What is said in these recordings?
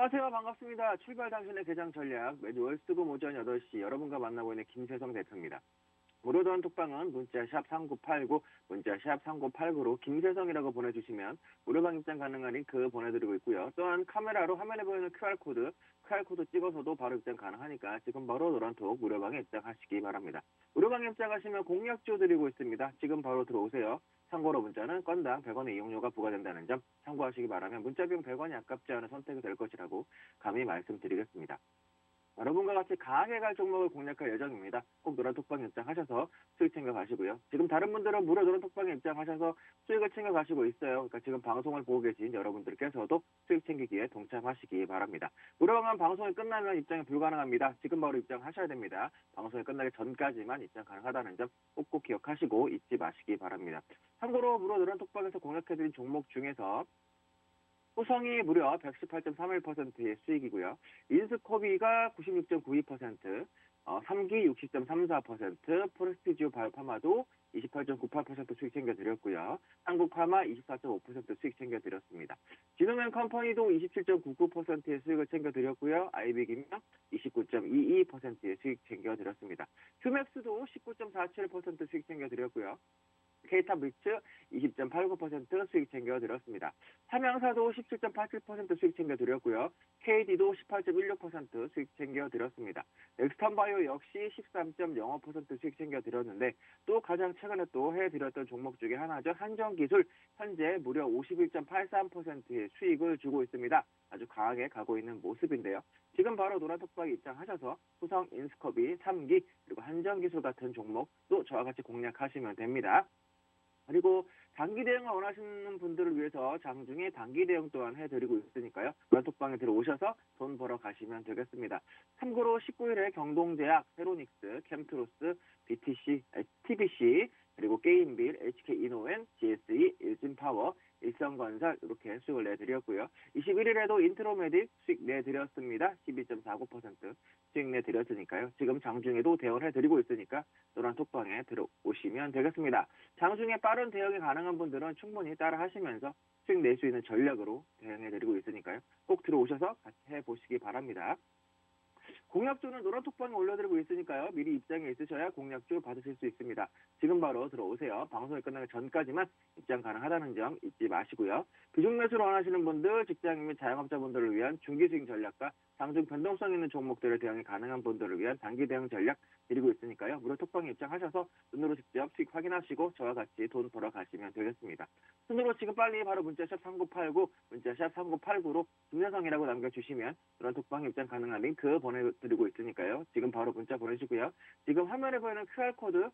안녕하세요. 반갑습니다. 출발 당신의 개장 전략 매주 월수금 오전 8시 여러분과 만나고 있는 김세성 대표입니다. 무료 전화 톡방은 문자 샵 3989, 문자 샵 3989로 김세성이라고 보내주시면 무료방 입장 가능한 링크 보내드리고 있고요. 또한 카메라로 화면에 보이는 QR코드 찍어서도 바로 입장 가능하니까 지금 바로 노란톡 무료방에 입장하시기 바랍니다. 무료방에 입장하시면 공략조 드리고 있습니다. 지금 바로 들어오세요. 참고로 문자는 건당 100원의 이용료가 부과된다는 점 참고하시기 바라면 문자 비용 100원이 아깝지 않은 선택이 될 것이라고 감히 말씀드리겠습니다. 여러분과 같이 강하게 갈 종목을 공략할 예정입니다. 꼭 노란 톡방에 입장하셔서 수익 챙겨가시고요. 지금 다른 분들은 무료 노란 톡방에 입장하셔서 수익을 챙겨가시고 있어요. 그러니까 지금 방송을 보고 계신 여러분들께서도 수익 챙기기에 동참하시기 바랍니다. 무료방은 방송이 끝나면 입장이 불가능합니다. 지금 바로 입장하셔야 됩니다. 방송이 끝나기 전까지만 입장 가능하다는 점 꼭꼭 기억하시고 잊지 마시기 바랍니다. 참고로 무료 노란 톡방에서 공략해드린 종목 중에서 호성이 무려 118.31%의 수익이고요. 인스코비가 96.92%, 3기 60.34%, 프레스티지오 바이오파마도 28.98% 수익 챙겨드렸고요. 한국파마 24.5% 수익 챙겨드렸습니다. 진흥맨 컴퍼니도 27.99%의 수익을 챙겨드렸고요. 아이빅이면 29.22%의 수익 챙겨드렸습니다. 휴맥스도 19.47% 수익 챙겨드렸고요. K탑리츠 20.89% 수익 챙겨드렸습니다. 삼양사도 17.87% 수익 챙겨드렸고요. KD도 18.16% 수익 챙겨드렸습니다. 넥스턴바이오 역시 13.05% 수익 챙겨드렸는데 또 가장 최근에 또 해드렸던 종목 중에 하나죠. 한정기술 현재 무려 51.83%의 수익을 주고 있습니다. 아주 강하게 가고 있는 모습인데요. 지금 바로 노란톡방에 입장하셔서 후성 인스커비 3기 그리고 한정기술 같은 종목도 저와 같이 공략하시면 됩니다. 그리고 단기 대응을 원하시는 분들을 위해서 장중에 단기 대응 또한 해드리고 있으니까요. 노란톡방에 들어오셔서 돈 벌어 가시면 되겠습니다. 참고로 19일에 경동제약, 헤로닉스, 캠트로스, BTC, TBC, 그리고 게임빌, HK이노엔, GSE, 일진파워, 일성건설 이렇게 수익을 내드렸고요. 21일에도 인트로메딕 수익 내드렸습니다. 12.49% 수익 내드렸으니까요. 지금 장중에도 대응을 해드리고 있으니까 노란톡방에 들어오시면 되겠습니다. 장중에 빠른 대응이 가능한 분들은 충분히 따라 하시면서 수익 낼 수 있는 전략으로 대응해드리고 있으니까요. 꼭 들어오셔서 같이 해보시기 바랍니다. 공략조는 노란톡방에 올려드리고 있으니까요. 미리 입장에 있으셔야 공략조 받으실 수 있습니다. 지금 바로 들어오세요. 방송이 끝나기 전까지만 입장 가능하다는 점 잊지 마시고요. 비중 매수를 원하시는 분들, 직장인 및 자영업자분들을 위한 중기 수익 전략과 장중 변동성 있는 종목들에 대응이 가능한 분들을 위한 단기 대응 전략 드리고 있으니까요. 무료 톡방에 입장하셔서 눈으로 직접 수익 확인하시고 저와 같이 돈 벌어 가시면 되겠습니다. 손으로 지금 빨리 바로 문자샵 3989, 문자샵 3989로 김세성이라고 남겨주시면 그런 톡방 입장 가능한 링크 보내드리고 있으니까요. 지금 바로 문자 보내시고요. 지금 화면에 보이는 QR코드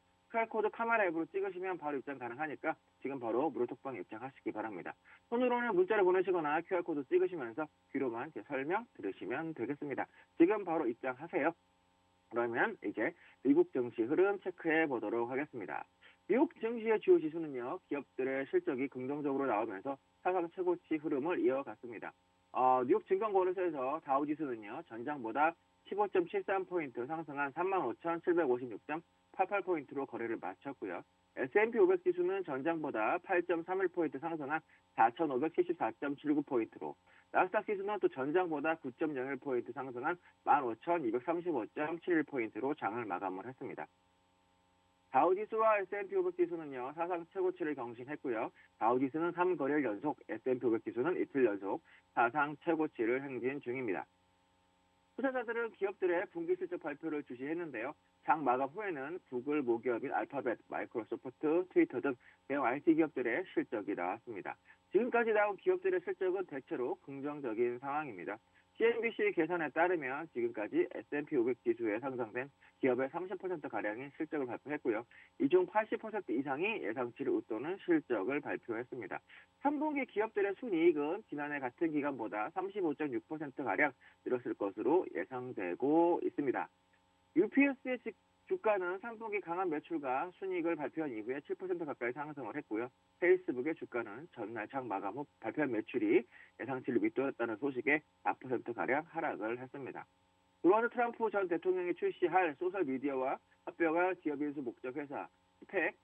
카메라 앱으로 찍으시면 바로 입장 가능하니까 지금 바로 무료 톡방에 입장하시기 바랍니다. 손으로는 문자를 보내시거나 QR코드 찍으시면서 귀로만 제 설명 들으시면 되겠습니다. 지금 바로 입장하세요. 그러면 이제 미국 증시 흐름 체크해 보도록 하겠습니다. 미국 증시의 주요 지수는요. 기업들의 실적이 긍정적으로 나오면서 사상 최고치 흐름을 이어갔습니다. 뉴욕 증권거래소에서 다우지수는요. 전장보다 15.73포인트 상승한 35,756.88포인트로 거래를 마쳤고요. S&P 500 지수는 전장보다 8.31포인트 상승한 4,574.79포인트로 나스닥 지수는 또 전장보다 9.01포인트 상승한 15,235.71포인트로 장을 마감을 했습니다. 다우지수와 S&P 500 지수는요. 사상 최고치를 경신했고요. 다우지수는 3거래일 연속, S&P 500 지수는 이틀 연속 사상 최고치를 행진 중입니다. 투자자들은 기업들의 분기 실적 발표를 주시했는데요. 장 마감 후에는 구글, 모기업인 알파벳, 마이크로소프트, 트위터 등 대형 IT 기업들의 실적이 나왔습니다. 지금까지 나온 기업들의 실적은 대체로 긍정적인 상황입니다. CNBC 계산에 따르면 지금까지 S&P 500 지수에 상장된 기업의 30%가량이 실적을 발표했고요. 이 중 80% 이상이 예상치를 웃도는 실적을 발표했습니다. 3분기 기업들의 순이익은 지난해 같은 기간보다 35.6%가량 늘었을 것으로 예상되고 있습니다. UPS의 주가는 3분기 강한 매출과 순이익을 발표한 이후에 7% 가까이 상승을 했고요. 페이스북의 주가는 전날 장 마감 후 발표한 매출이 예상치를 밑돌았다는 소식에 4%가량 하락을 했습니다. 도널드 트럼프 전 대통령이 출시할 소셜미디어와 합병할 기업인수 목적 회사 스펙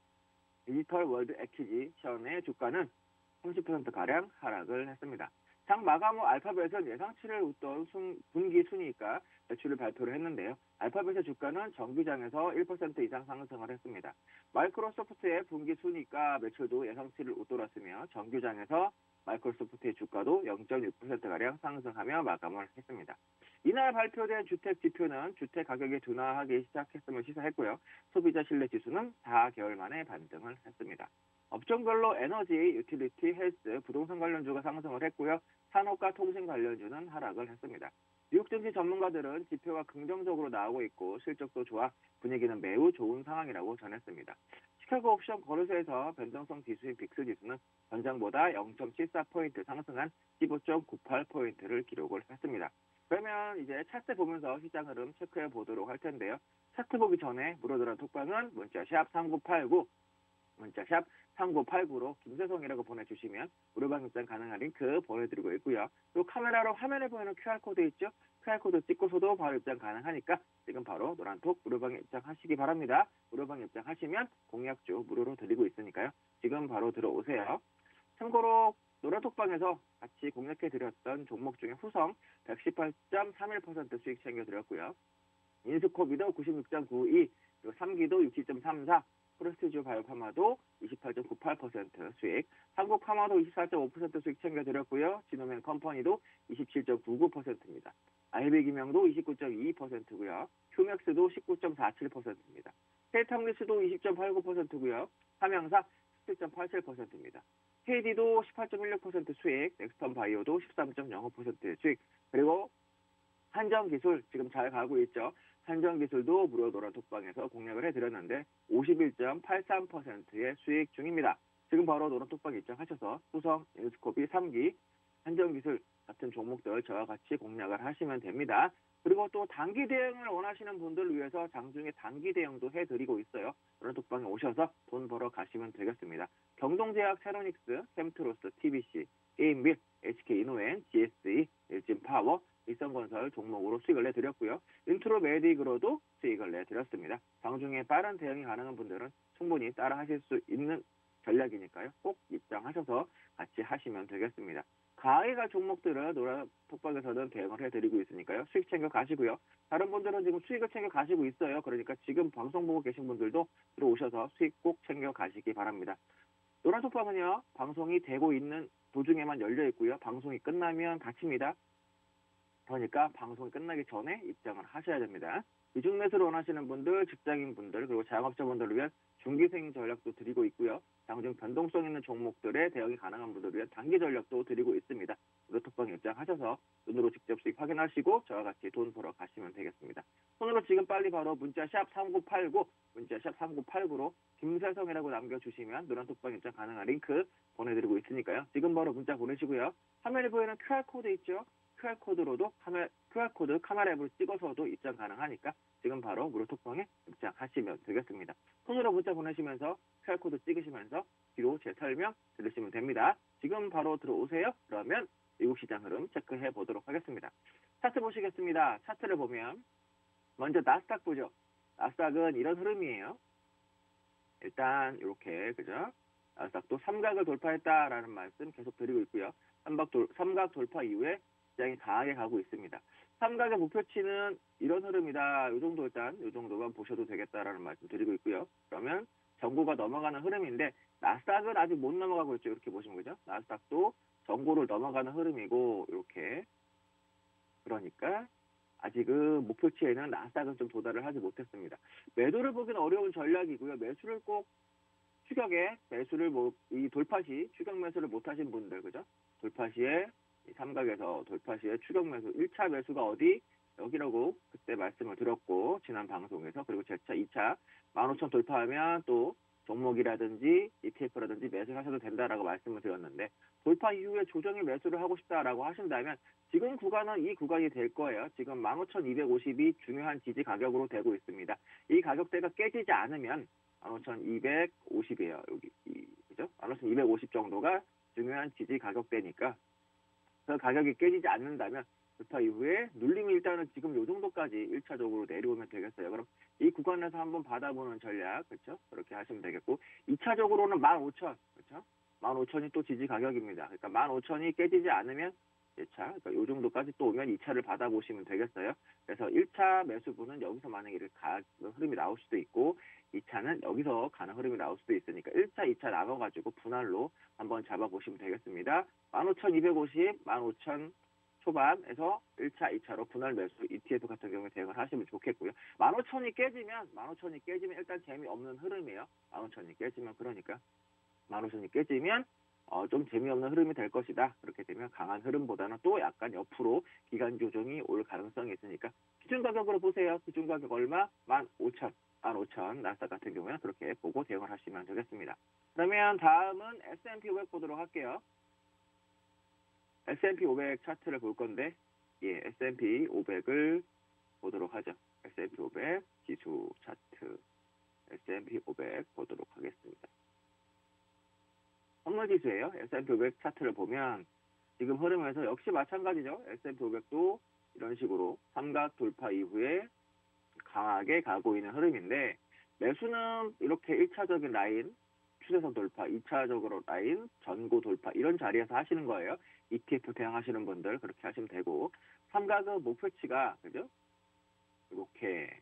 디지털 월드 애퀴지션의 주가는 30%가량 하락을 했습니다. 장 마감 후 알파벳은 예상치를 웃돈 분기 순이익과 매출을 발표를 했는데요. 알파벳의 주가는 정기장에서 1% 이상 상승을 했습니다. 마이크로소프트의 분기 순이익과 매출도 예상치를 웃돌았으며 정규장에서 마이크로소프트의 주가도 0.6%가량 상승하며 마감을 했습니다. 이날 발표된 주택 지표는 주택 가격이 둔화하기 시작했음을 시사했고요. 소비자 신뢰 지수는 4개월 만에 반등을 했습니다. 업종별로 에너지, 유틸리티, 헬스, 부동산 관련주가 상승을 했고요. 산업과 통신 관련주는 하락을 했습니다. 뉴욕 증시 전문가들은 지표가 긍정적으로 나오고 있고 실적도 좋아 분위기는 매우 좋은 상황이라고 전했습니다. 시카고 옵션 거래소에서 변동성 지수인 빅스 지수는 전장보다 0.74포인트 상승한 15.98포인트를 기록을 했습니다. 그러면 이제 차트 보면서 시장 흐름 체크해 보도록 할 텐데요. 차트 보기 전에 물어들은 톡방은 문자샵 3989 문자샵 3989로 김세성이라고 보내주시면 무료방 입장 가능한 링크 보내드리고 있고요. 또 카메라로 화면에 보이는 QR코드 있죠? QR코드 찍고서도 바로 입장 가능하니까 지금 바로 노란톡 무료방에 입장하시기 바랍니다. 무료방 입장하시면 공약주 무료로 드리고 있으니까요. 지금 바로 들어오세요. 참고로 노란톡방에서 같이 공략해드렸던 종목 중에 후성 118.31% 수익 챙겨드렸고요. 인스코비도 96.92, 그리고 3기도 60.34, 프레스티주 바이오파마도 28.98% 수익, 한국파마도 24.5% 수익 챙겨드렸고요. 지노맨 컴퍼니도 27.99%입니다. 아이비기명도 29.22%고요. 휴맥스도 19.47%입니다. 세이탐리스도 20.89%고요. 삼양사 17.87%입니다. KD도 18.16% 수익, 넥스턴 바이오도 13.05% 수익, 그리고 한정기술 지금 잘 가고 있죠. 한정기술도 무료 노란톡방에서 공략을 해드렸는데 51.83%의 수익 중입니다. 지금 바로 노란톡방 입장하셔서 후성, 인스코비 3기, 한정기술 같은 종목들 저와 같이 공략을 하시면 됩니다. 그리고 또 단기 대응을 원하시는 분들을 위해서 장중에 단기 대응도 해드리고 있어요. 노란톡방에 오셔서 돈 벌어 가시면 되겠습니다. 경동제약, 세로닉스, 샘트로스, TBC, 게임빌, HK이노엔, GSE, 일진파워, 일성건설 종목으로 수익을 내드렸고요. 인트로 메딕으로도 수익을 내드렸습니다. 장중에 빠른 대응이 가능한 분들은 충분히 따라 하실 수 있는 전략이니까요. 꼭 입장하셔서 같이 하시면 되겠습니다. 가해갈 종목들은 노란톡방에서는 대응을 해드리고 있으니까요. 수익 챙겨 가시고요. 다른 분들은 지금 수익을 챙겨 가시고 있어요. 그러니까 지금 방송 보고 계신 분들도 들어오셔서 수익 꼭 챙겨 가시기 바랍니다. 노란톡방은요. 방송이 되고 있는 도중에만 열려 있고요. 방송이 끝나면 닫힙니다. 그러니까 방송이 끝나기 전에 입장을 하셔야 됩니다. 이중 매수를 원하시는 분들, 직장인분들, 그리고 자영업자분들을 위한 중기생 전략도 드리고 있고요. 장중 변동성 있는 종목들의 대응이 가능한 분들을 위한 단기 전략도 드리고 있습니다. 노란톡방에 입장하셔서 눈으로 직접 수익 확인하시고 저와 같이 돈 벌어 가시면 되겠습니다. 손으로 지금 빨리 바로 문자샵 3989, 문자샵 3989로 김세성이라고 남겨주시면 노란톡방 입장 가능한 링크 보내드리고 있으니까요. 지금 바로 문자 보내시고요. 화면에 보이는 QR코드 있죠? QR코드로도 QR코드 카메라 앱을 찍어서도 입장 가능하니까 지금 바로 무료톡방에 입장하시면 되겠습니다. 손으로 문자 보내시면서 QR코드 찍으시면서 뒤로 제 설명 들으시면 됩니다. 지금 바로 들어오세요. 그러면 미국 시장 흐름 체크해 보도록 하겠습니다. 차트 보시겠습니다. 차트를 보면 먼저 나스닥 보죠. 나스닥은 이런 흐름이에요. 일단 이렇게 그죠? 나스닥도 삼각을 돌파했다라는 말씀 계속 드리고 있고요. 삼각 돌파 이후에 시장이 강하게 가고 있습니다. 삼각의 목표치는 이런 흐름이다. 이 정도 일단 이 정도만 보셔도 되겠다라는 말씀 드리고 있고요. 그러면 전고가 넘어가는 흐름인데 나스닥은 아직 못 넘어가고 있죠. 이렇게 보시면 그죠? 나스닥도 전고를 넘어가는 흐름이고 이렇게 그러니까 아직은 목표치에는 나스닥은 좀 도달을 하지 못했습니다. 매도를 보기는 어려운 전략이고요. 매수를 꼭 추격에 매수를 이 돌파 시 추격 매수를 못 하신 분들 그죠? 돌파 시에 삼각에서 돌파 시에 추격 매수 1차 매수가 어디? 여기라고 그때 말씀을 드렸고 지난 방송에서 그리고 제차 2차 15,000 돌파하면 또 종목이라든지 ETF라든지 매수를 하셔도 된다라고 말씀을 드렸는데 돌파 이후에 조정의 매수를 하고 싶다라고 하신다면 지금 구간은 이 구간이 될 거예요. 지금 15,250이 중요한 지지 가격으로 되고 있습니다. 이 가격대가 깨지지 않으면 15,250이에요. 여기 그죠? 15,250 정도가 중요한 지지 가격대니까 그 가격이 깨지지 않는다면 돌파 이후에 눌림이 일단은 지금 요 정도까지 1차적으로 내려오면 되겠어요. 그럼 이 구간에서 한번 받아보는 전략, 그렇죠? 그렇게 하시면 되겠고 2차적으로는 15,000, 그렇죠? 15,000이 또 지지 가격입니다. 그러니까 15,000이 깨지지 않으면 1차, 그러니까 요 정도까지 또 오면 2차를 받아보시면 되겠어요. 그래서 1차 매수분은 여기서 만약에 이렇게 흐름이 나올 수도 있고 2차는 여기서 가는 흐름이 나올 수도 있으니까 1차, 2차 나눠가지고 분할로 한번 잡아보시면 되겠습니다. 15,250, 15,000 초반에서 1차, 2차로 분할 매수 ETF 같은 경우에 대응을 하시면 좋겠고요. 15,000이 깨지면 일단 재미없는 흐름이에요. 15,000이 깨지면 그러니까 15,000이 깨지면 좀 재미없는 흐름이 될 것이다. 그렇게 되면 강한 흐름보다는 또 약간 옆으로 기간 조정이 올 가능성이 있으니까 기준 가격으로 보세요. 기준 가격 얼마? 15,000 나스닥 같은 경우에는 그렇게 보고 대응을 하시면 되겠습니다. 그러면 다음은 S&P 500 보도록 할게요. S&P 500 차트를 볼 건데 S&P 500을 보도록 하죠. S&P 500 지수 차트 S&P 500 보도록 하겠습니다. 선물 지수예요. S&P 500 차트를 보면 지금 흐름에서 역시 마찬가지죠. S&P 500도 이런 식으로 삼각 돌파 이후에 강하게 가고 있는 흐름인데 매수는 이렇게 1차적인 라인 추세선 돌파, 2차적으로 라인 전고 돌파 이런 자리에서 하시는 거예요. ETF 대응하시는 분들 그렇게 하시면 되고 삼각은 목표치가 그죠? 이렇게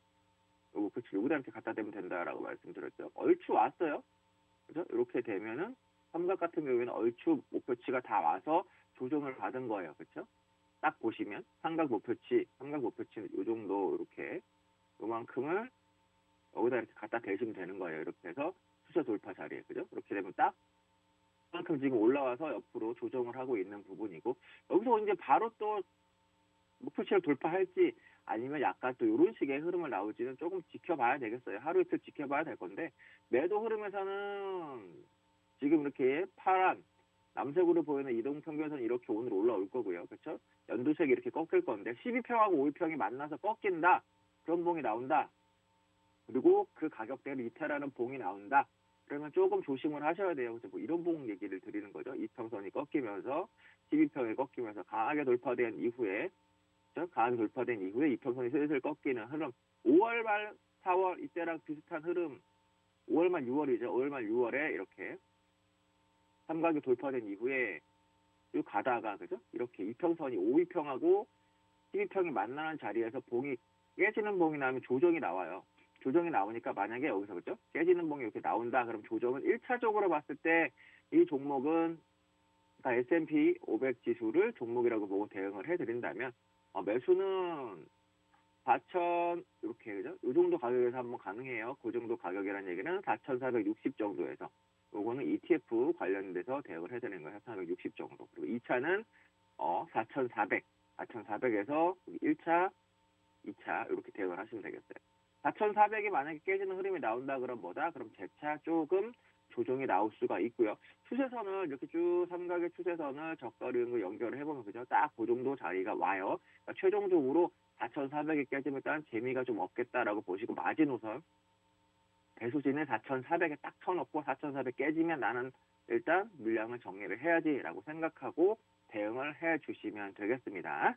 목표치 여기다 이렇게 갖다 대면 된다라고 말씀드렸죠. 얼추 왔어요. 그죠? 이렇게 되면은 삼각 같은 경우에는 얼추 목표치가 다 와서 조정을 받은 거예요. 그렇죠? 딱 보시면 삼각 목표치는 이 정도 이렇게 요만큼을 여기다 이렇게 갖다 대시면 되는 거예요. 이렇게 해서 추세 돌파 자리에 그죠? 이렇게 되면 딱 그만큼 지금 올라와서 옆으로 조정을 하고 있는 부분이고 여기서 이제 바로 또 목표치를 돌파할지 아니면 약간 또 이런 식의 흐름을 나올지는 조금 지켜봐야 되겠어요. 하루 이틀 지켜봐야 될 건데 매도 흐름에서는 지금 이렇게 파란 남색으로 보이는 이동평균선이 이렇게 오늘 올라올 거고요. 그렇죠? 연두색이 이렇게 꺾일 건데 12평하고 5일평이 만나서 꺾인다. 그런 봉이 나온다. 그리고 그 가격대를 이탈하는 봉이 나온다. 그러면 조금 조심을 하셔야 돼요. 그래서 뭐 이런 봉 얘기를 드리는 거죠. 이평선이 꺾이면서 12평이 꺾이면서 강하게 돌파된 이후에 이평선이 슬슬 꺾이는 흐름 5월 말 4월 이때랑 비슷한 흐름 5월 말 6월이죠. 5월 말 6월에 이렇게 삼각이 돌파된 이후에 쭉 가다가 그죠? 이렇게 이평선이 5이평하고 12평이 만나는 자리에서 봉이 깨지는 봉이 나면 조정이 나와요. 조정이 나오니까 만약에 여기서 그죠? 깨지는 봉이 이렇게 나온다. 그럼 조정은 1차적으로 봤을 때 이 종목은 그러니까 S&P 500 지수를 종목이라고 보고 대응을 해드린다면 매수는 4,000 이렇게 그죠? 이 정도 가격에서 한번 가능해요. 그 정도 가격이라는 얘기는 4,460 정도에서 요거는 ETF 관련돼서 대응을 해드리는 거예요. 4,460 정도. 그리고 2차는 4,400에서 1차, 2차 이렇게 대응을 하시면 되겠어요. 4,400이 만약에 깨지는 흐름이 나온다 그럼 뭐다? 그럼 재차 조금 조정이 나올 수가 있고요. 추세선을 이렇게 쭉 삼각의 추세선을 적거리로 연결을 해보면 그죠? 딱 그 정도 자리가 와요. 그러니까 최종적으로 4,400이 깨지면 일단 재미가 좀 없겠다라고 보시고 마지노선 배수진을 4,400에 딱 쳐놓고 4,400 깨지면 나는 일단 물량을 정리를 해야지라고 생각하고 대응을 해주시면 되겠습니다.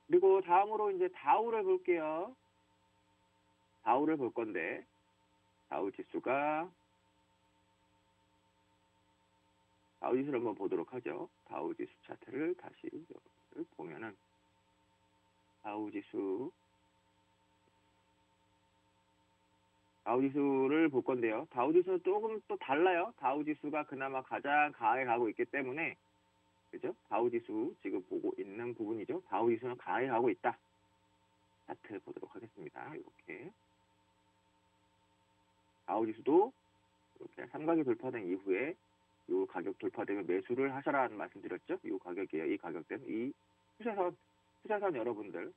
그리고 다음으로 이제 다우를 볼게요. 다우를 볼 건데 다우 지수를 한번 보도록 하죠. 다우 지수 차트를 다시 보면은 다우 지수를 볼 건데요. 다우 지수는 조금 또 달라요. 다우 지수가 그나마 가장 강하게 가고 있기 때문에 그죠? 다우 지수 지금 보고 있는 부분이죠. 다우 지수는 강하게 가고 있다. 차트 보도록 하겠습니다. 이렇게 다우 지수도 이렇게 삼각이 돌파된 이후에 이 가격 돌파되면 매수를 하셔라는 말씀 드렸죠. 이 가격이에요. 이 가격대는 이 투자선 여러분들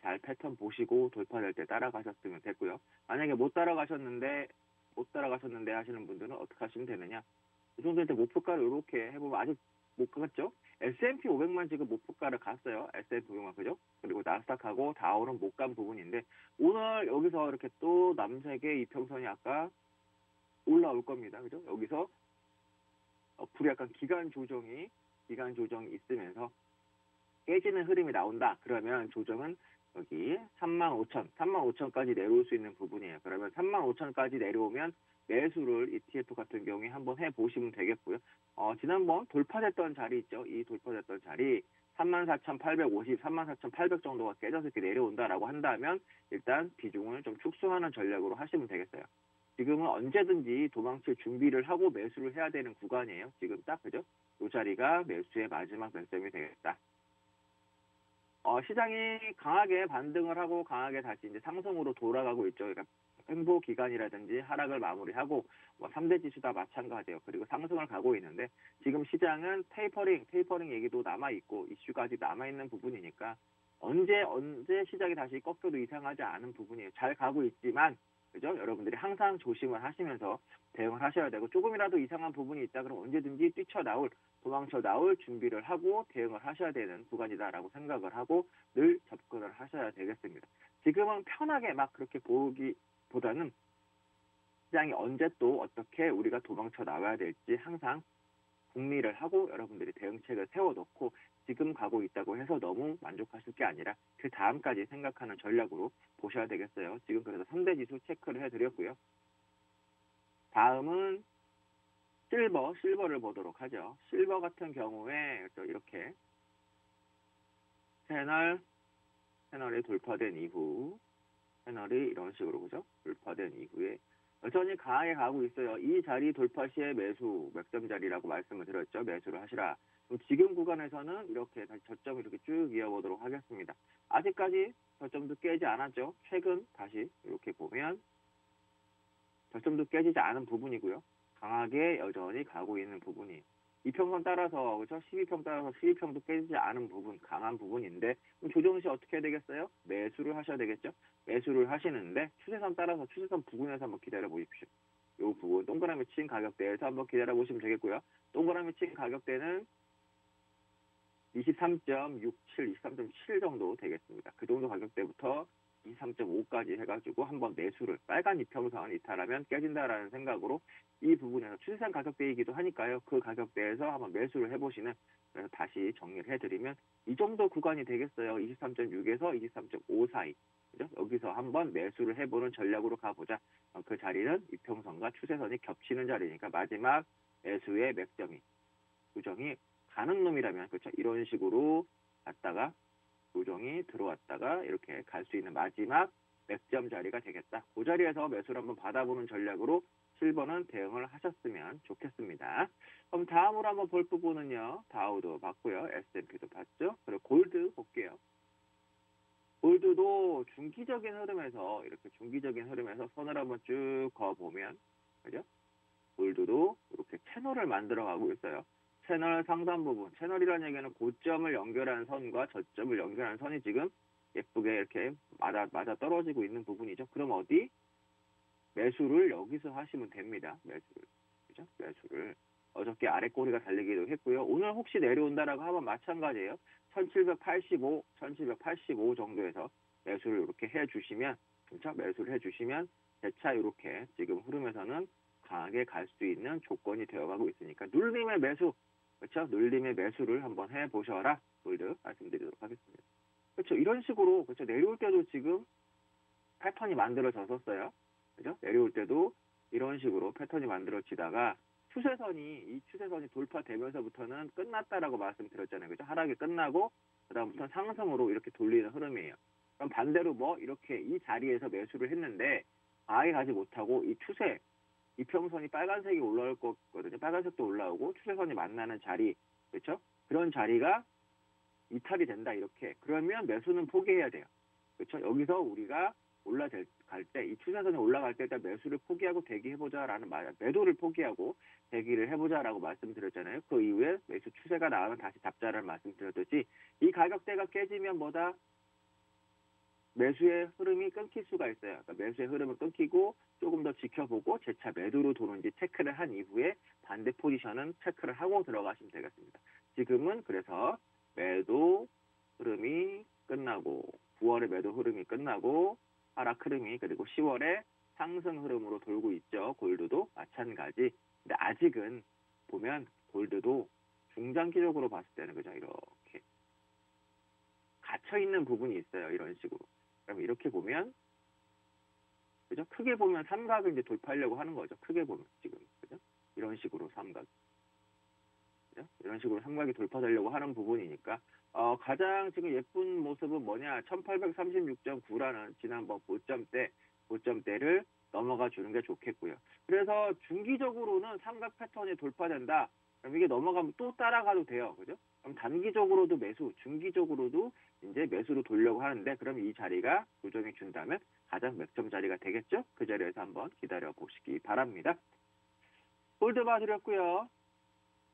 잘 패턴 보시고 돌파될 때 따라가셨으면 됐고요. 만약에 못 따라가셨는데 하시는 분들은 어떻게 하시면 되느냐? 이 정도일 때 목표가를 이렇게 해보면 아직 못 갔죠? S&P 500만 지금 목표가를 갔어요. S&P 500만 그죠? 그리고 나스닥하고 다우는 못 간 부분인데 오늘 여기서 이렇게 또 남색의 이평선이 아까 올라올 겁니다. 그죠? 여기서 앞으로 약간 기간 조정이 있으면서 깨지는 흐름이 나온다. 그러면 조정은 여기 35,000까지 내려올 수 있는 부분이에요. 그러면 35,000까지 내려오면 매수를 ETF 같은 경우에 한번 해보시면 되겠고요. 지난번 돌파됐던 자리 있죠. 이 돌파됐던 자리 34,850, 34,800 정도가 깨져서 이렇게 내려온다라고 한다면 일단 비중을 좀 축소하는 전략으로 하시면 되겠어요. 지금은 언제든지 도망칠 준비를 하고 매수를 해야 되는 구간이에요. 지금 딱 그죠? 이 자리가 매수의 마지막 매점이 되겠다. 시장이 강하게 반등을 하고 강하게 다시 이제 상승으로 돌아가고 있죠. 그러니까 횡보 기간이라든지 하락을 마무리하고 3대 지수 다 마찬가지예요. 그리고 상승을 가고 있는데 지금 시장은 테이퍼링 얘기도 남아있고 이슈까지 남아있는 부분이니까 언제 시장이 다시 꺾여도 이상하지 않은 부분이에요. 잘 가고 있지만 그죠? 여러분들이 항상 조심을 하시면서 대응을 하셔야 되고 조금이라도 이상한 부분이 있다 그러면 언제든지 도망쳐 나올 준비를 하고 대응을 하셔야 되는 구간이다라고 생각을 하고 늘 접근을 하셔야 되겠습니다. 지금은 편하게 막 그렇게 보기보다는 시장이 언제 또 어떻게 우리가 도망쳐 나와야 될지 항상 궁리를 하고 여러분들이 대응책을 세워놓고 지금 가고 있다고 해서 너무 만족하실 게 아니라 그 다음까지 생각하는 전략으로 보셔야 되겠어요. 지금 그래서 3대 지수 체크를 해드렸고요. 다음은 실버를 보도록 하죠. 실버 같은 경우에 이렇게 채널이 돌파된 이후 채널이 이런 식으로 그죠? 돌파된 이후에 여전히 강하게 가고 있어요. 이 자리 돌파 시에 맥점 자리라고 말씀을 드렸죠. 매수를 하시라. 지금 구간에서는 이렇게 다시 저점을 이렇게 쭉 이어보도록 하겠습니다. 아직까지 저점도 깨지 않았죠. 최근 다시 이렇게 보면 저점도 깨지지 않은 부분이고요. 강하게 여전히 가고 있는 부분이 이평선 따라서 그렇죠? 12평 따라서 12평도 깨지지 않은 부분, 강한 부분인데 그럼 조정 시 어떻게 해야 되겠어요? 매수를 하셔야 되겠죠? 매수를 하시는데 추세선 따라서 추세선 부근에서 한번 기다려 보십시오. 이 부분 동그라미 친 가격대에서 한번 기다려 보시면 되겠고요. 동그라미 친 가격대는 23.67, 23.7 정도 되겠습니다. 그 정도 가격대부터 23.5까지 해가지고 한번 매수를 빨간 이평선을 이탈하면 깨진다라는 생각으로 이 부분에서 추세선 가격대이기도 하니까요. 그 가격대에서 한번 매수를 해보시는 그래서 다시 정리를 해드리면 이 정도 구간이 되겠어요. 23.6에서 23.5 사이. 그죠? 여기서 한번 매수를 해보는 전략으로 가보자. 그 자리는 이평선과 추세선이 겹치는 자리니까 마지막 매수의 맥점이 조정이 가는 놈이라면 그렇죠. 이런 식으로 갔다가 조정이 들어왔다가 이렇게 갈 수 있는 마지막 맥점 자리가 되겠다. 그 자리에서 매수를 한번 받아보는 전략으로 실버는 대응을 하셨으면 좋겠습니다. 그럼 다음으로 한번 볼 부분은요. 다우도 봤고요. S&P도 봤죠. 그리고 골드 볼게요. 골드도 중기적인 흐름에서 선을 한번 쭉 그어보면 그죠? 골드도 이렇게 채널을 만들어가고 있어요. 채널 상단 부분, 채널이라는 얘기는 고점을 연결하는 선과 저점을 연결하는 선이 지금 예쁘게 이렇게 맞아 떨어지고 있는 부분이죠. 그럼 어디? 매수를 여기서 하시면 됩니다. 그죠? 매수를. 어저께 아래 꼬리가 달리기도 했고요. 오늘 혹시 내려온다라고 하면 마찬가지예요. 1785 정도에서 매수를 이렇게 해주시면, 그렇죠? 매수를 해주시면 재차 이렇게 지금 흐름에서는 강하게 갈 수 있는 조건이 되어가고 있으니까 눌림의 매수, 그렇죠? 눌림의 매수를 한번 해보셔라. 골드 말씀드리도록 하겠습니다. 그렇죠? 이런 식으로 그렇죠? 내려올 때도 지금 패턴이 만들어졌었어요. 그죠? 내려올 때도 이런 식으로 패턴이 만들어지다가 이 추세선이 돌파되면서부터는 끝났다라고 말씀드렸잖아요. 그죠? 하락이 끝나고 그다음부터 상승으로 이렇게 돌리는 흐름이에요. 그럼 반대로 이렇게 이 자리에서 매수를 했는데 아예 가지 못하고 이 추세 이평선이 빨간색이 올라올 거거든요. 빨간색도 올라오고 추세선이 만나는 자리, 그렇죠? 그런 자리가 이탈이 된다 이렇게. 그러면 매수는 포기해야 돼요. 그렇죠? 여기서 우리가 올라갈 때, 이 추세선이 올라갈 때 일단 매수를 포기하고 대기해보자라는 말, 매도를 포기하고 대기를 해보자라고 말씀드렸잖아요. 그 이후에 매수 추세가 나오면 다시 잡자라는 말씀드렸듯이 이 가격대가 깨지면 매수의 흐름이 끊길 수가 있어요. 그러니까 매수의 흐름을 끊기고 조금 더 지켜보고 재차 매도로 도는지 체크를 한 이후에 반대 포지션은 체크를 하고 들어가시면 되겠습니다. 지금은 그래서 매도 흐름이 끝나고 9월의 매도 흐름이 끝나고 하락 흐름이 그리고 10월에 상승 흐름으로 돌고 있죠. 골드도 마찬가지. 근데 아직은 보면 골드도 중장기적으로 봤을 때는 그죠? 이렇게 갇혀 있는 부분이 있어요. 이런 식으로. 그럼 이렇게 보면 그죠? 크게 보면 삼각을 이제 돌파하려고 하는 거죠. 크게 보면 지금 그죠? 이런 식으로 삼각, 그죠? 이런 식으로 삼각이 돌파되려고 하는 부분이니까 가장 지금 예쁜 모습은 뭐냐? 1836.9라는 지난번 고점대를 넘어가 주는 게 좋겠고요. 그래서 중기적으로는 삼각 패턴이 돌파된다. 그럼 이게 넘어가면 또 따라가도 돼요. 그죠? 그럼 단기적으로도 매수, 중기적으로도 이제 매수로 돌려고 하는데 그럼 이 자리가 조정해 준다면 가장 맥점 자리가 되겠죠? 그 자리에서 한번 기다려 보시기 바랍니다. 홀드 봐드렸고요.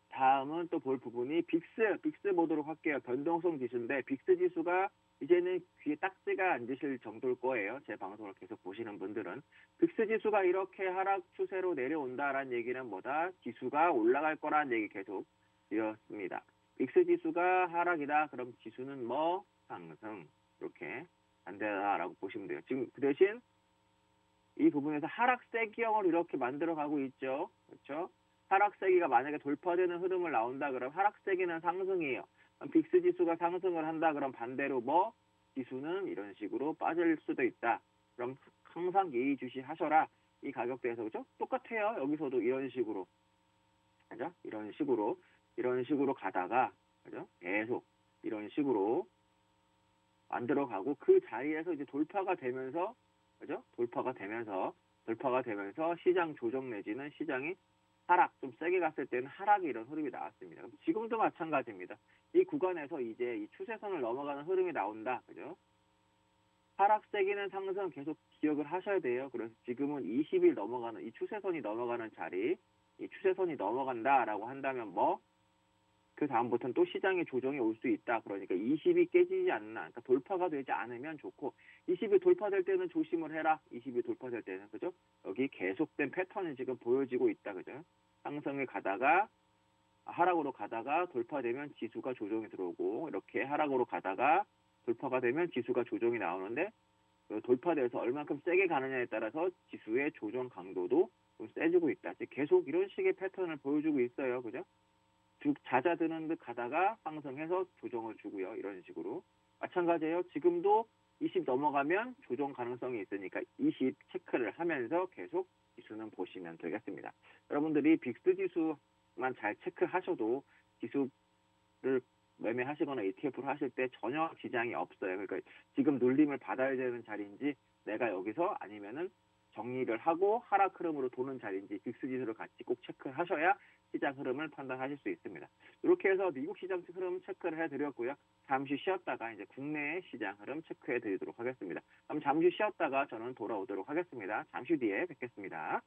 다음은 또 볼 부분이 빅스 보도록 할게요. 변동성 지수인데 빅스 지수가 이제는 귀에 딱지가 앉으실 정도일 거예요. 제 방송을 계속 보시는 분들은. 빅스 지수가 이렇게 하락 추세로 내려온다라는 얘기는 뭐다? 지수가 올라갈 거라는 얘기 계속 드렸습니다. 빅스 지수가 하락이다. 그럼 지수는 뭐? 상승. 이렇게 안되다라고 보시면 돼요. 지금 그 대신 이 부분에서 하락세기형을 이렇게 만들어가고 있죠. 그렇죠? 하락세기가 만약에 돌파되는 흐름을 나온다 그럼 하락세기는 상승이에요. 빅스 지수가 상승을 한다 그럼 반대로 뭐 지수는 이런 식으로 빠질 수도 있다. 그럼 항상 예의주시하셔라. 이 가격대에서 그죠? 똑같아요. 여기서도 이런 식으로 그죠? 이런 식으로 가다가 그죠? 계속 이런 식으로 만들어가고 그 자리에서 이제 돌파가 되면서 그죠? 돌파가 되면서 시장 조정 내지는 시장이 하락, 좀 세게 갔을 때는 하락이 이런 흐름이 나왔습니다. 지금도 마찬가지입니다. 이 구간에서 이제 이 추세선을 넘어가는 흐름이 나온다. 그죠? 하락 세기는 상승 계속 기억을 하셔야 돼요. 그래서 지금은 20일 넘어가는, 이 추세선이 넘어가는 자리, 이 추세선이 넘어간다라고 한다면 뭐? 그 다음부터는 또 시장의 조정이 올 수 있다. 그러니까 20이 깨지지 않나. 그러니까 돌파가 되지 않으면 좋고 20이 돌파될 때는 조심을 해라. 20이 돌파될 때는 그죠? 여기 계속된 패턴이 지금 보여지고 있다. 그죠? 상승을 가다가 하락으로 가다가 돌파되면 지수가 조정이 들어오고 이렇게 하락으로 가다가 돌파가 되면 지수가 조정이 나오는데 돌파돼서 얼만큼 세게 가느냐에 따라서 지수의 조정 강도도 좀 세지고 있다. 계속 이런 식의 패턴을 보여주고 있어요. 그죠? 쭉 잦아드는 듯 가다가 상승해서 조정을 주고요. 이런 식으로. 마찬가지예요. 지금도 20 넘어가면 조정 가능성이 있으니까 20 체크를 하면서 계속 지수는 보시면 되겠습니다. 여러분들이 빅스 지수만 잘 체크하셔도 지수를 매매하시거나 ETF를 하실 때 전혀 지장이 없어요. 그러니까 지금 눌림을 받아야 되는 자리인지 내가 여기서 아니면은 정리를 하고 하락 흐름으로 도는 자리인지 빅스 지수를 같이 꼭 체크하셔야 시장 흐름을 판단하실 수 있습니다. 이렇게 해서 미국 시장 흐름 체크를 해드렸고요. 잠시 쉬었다가 이제 국내 시장 흐름 체크해드리도록 하겠습니다. 그럼 잠시 쉬었다가 저는 돌아오도록 하겠습니다. 잠시 뒤에 뵙겠습니다.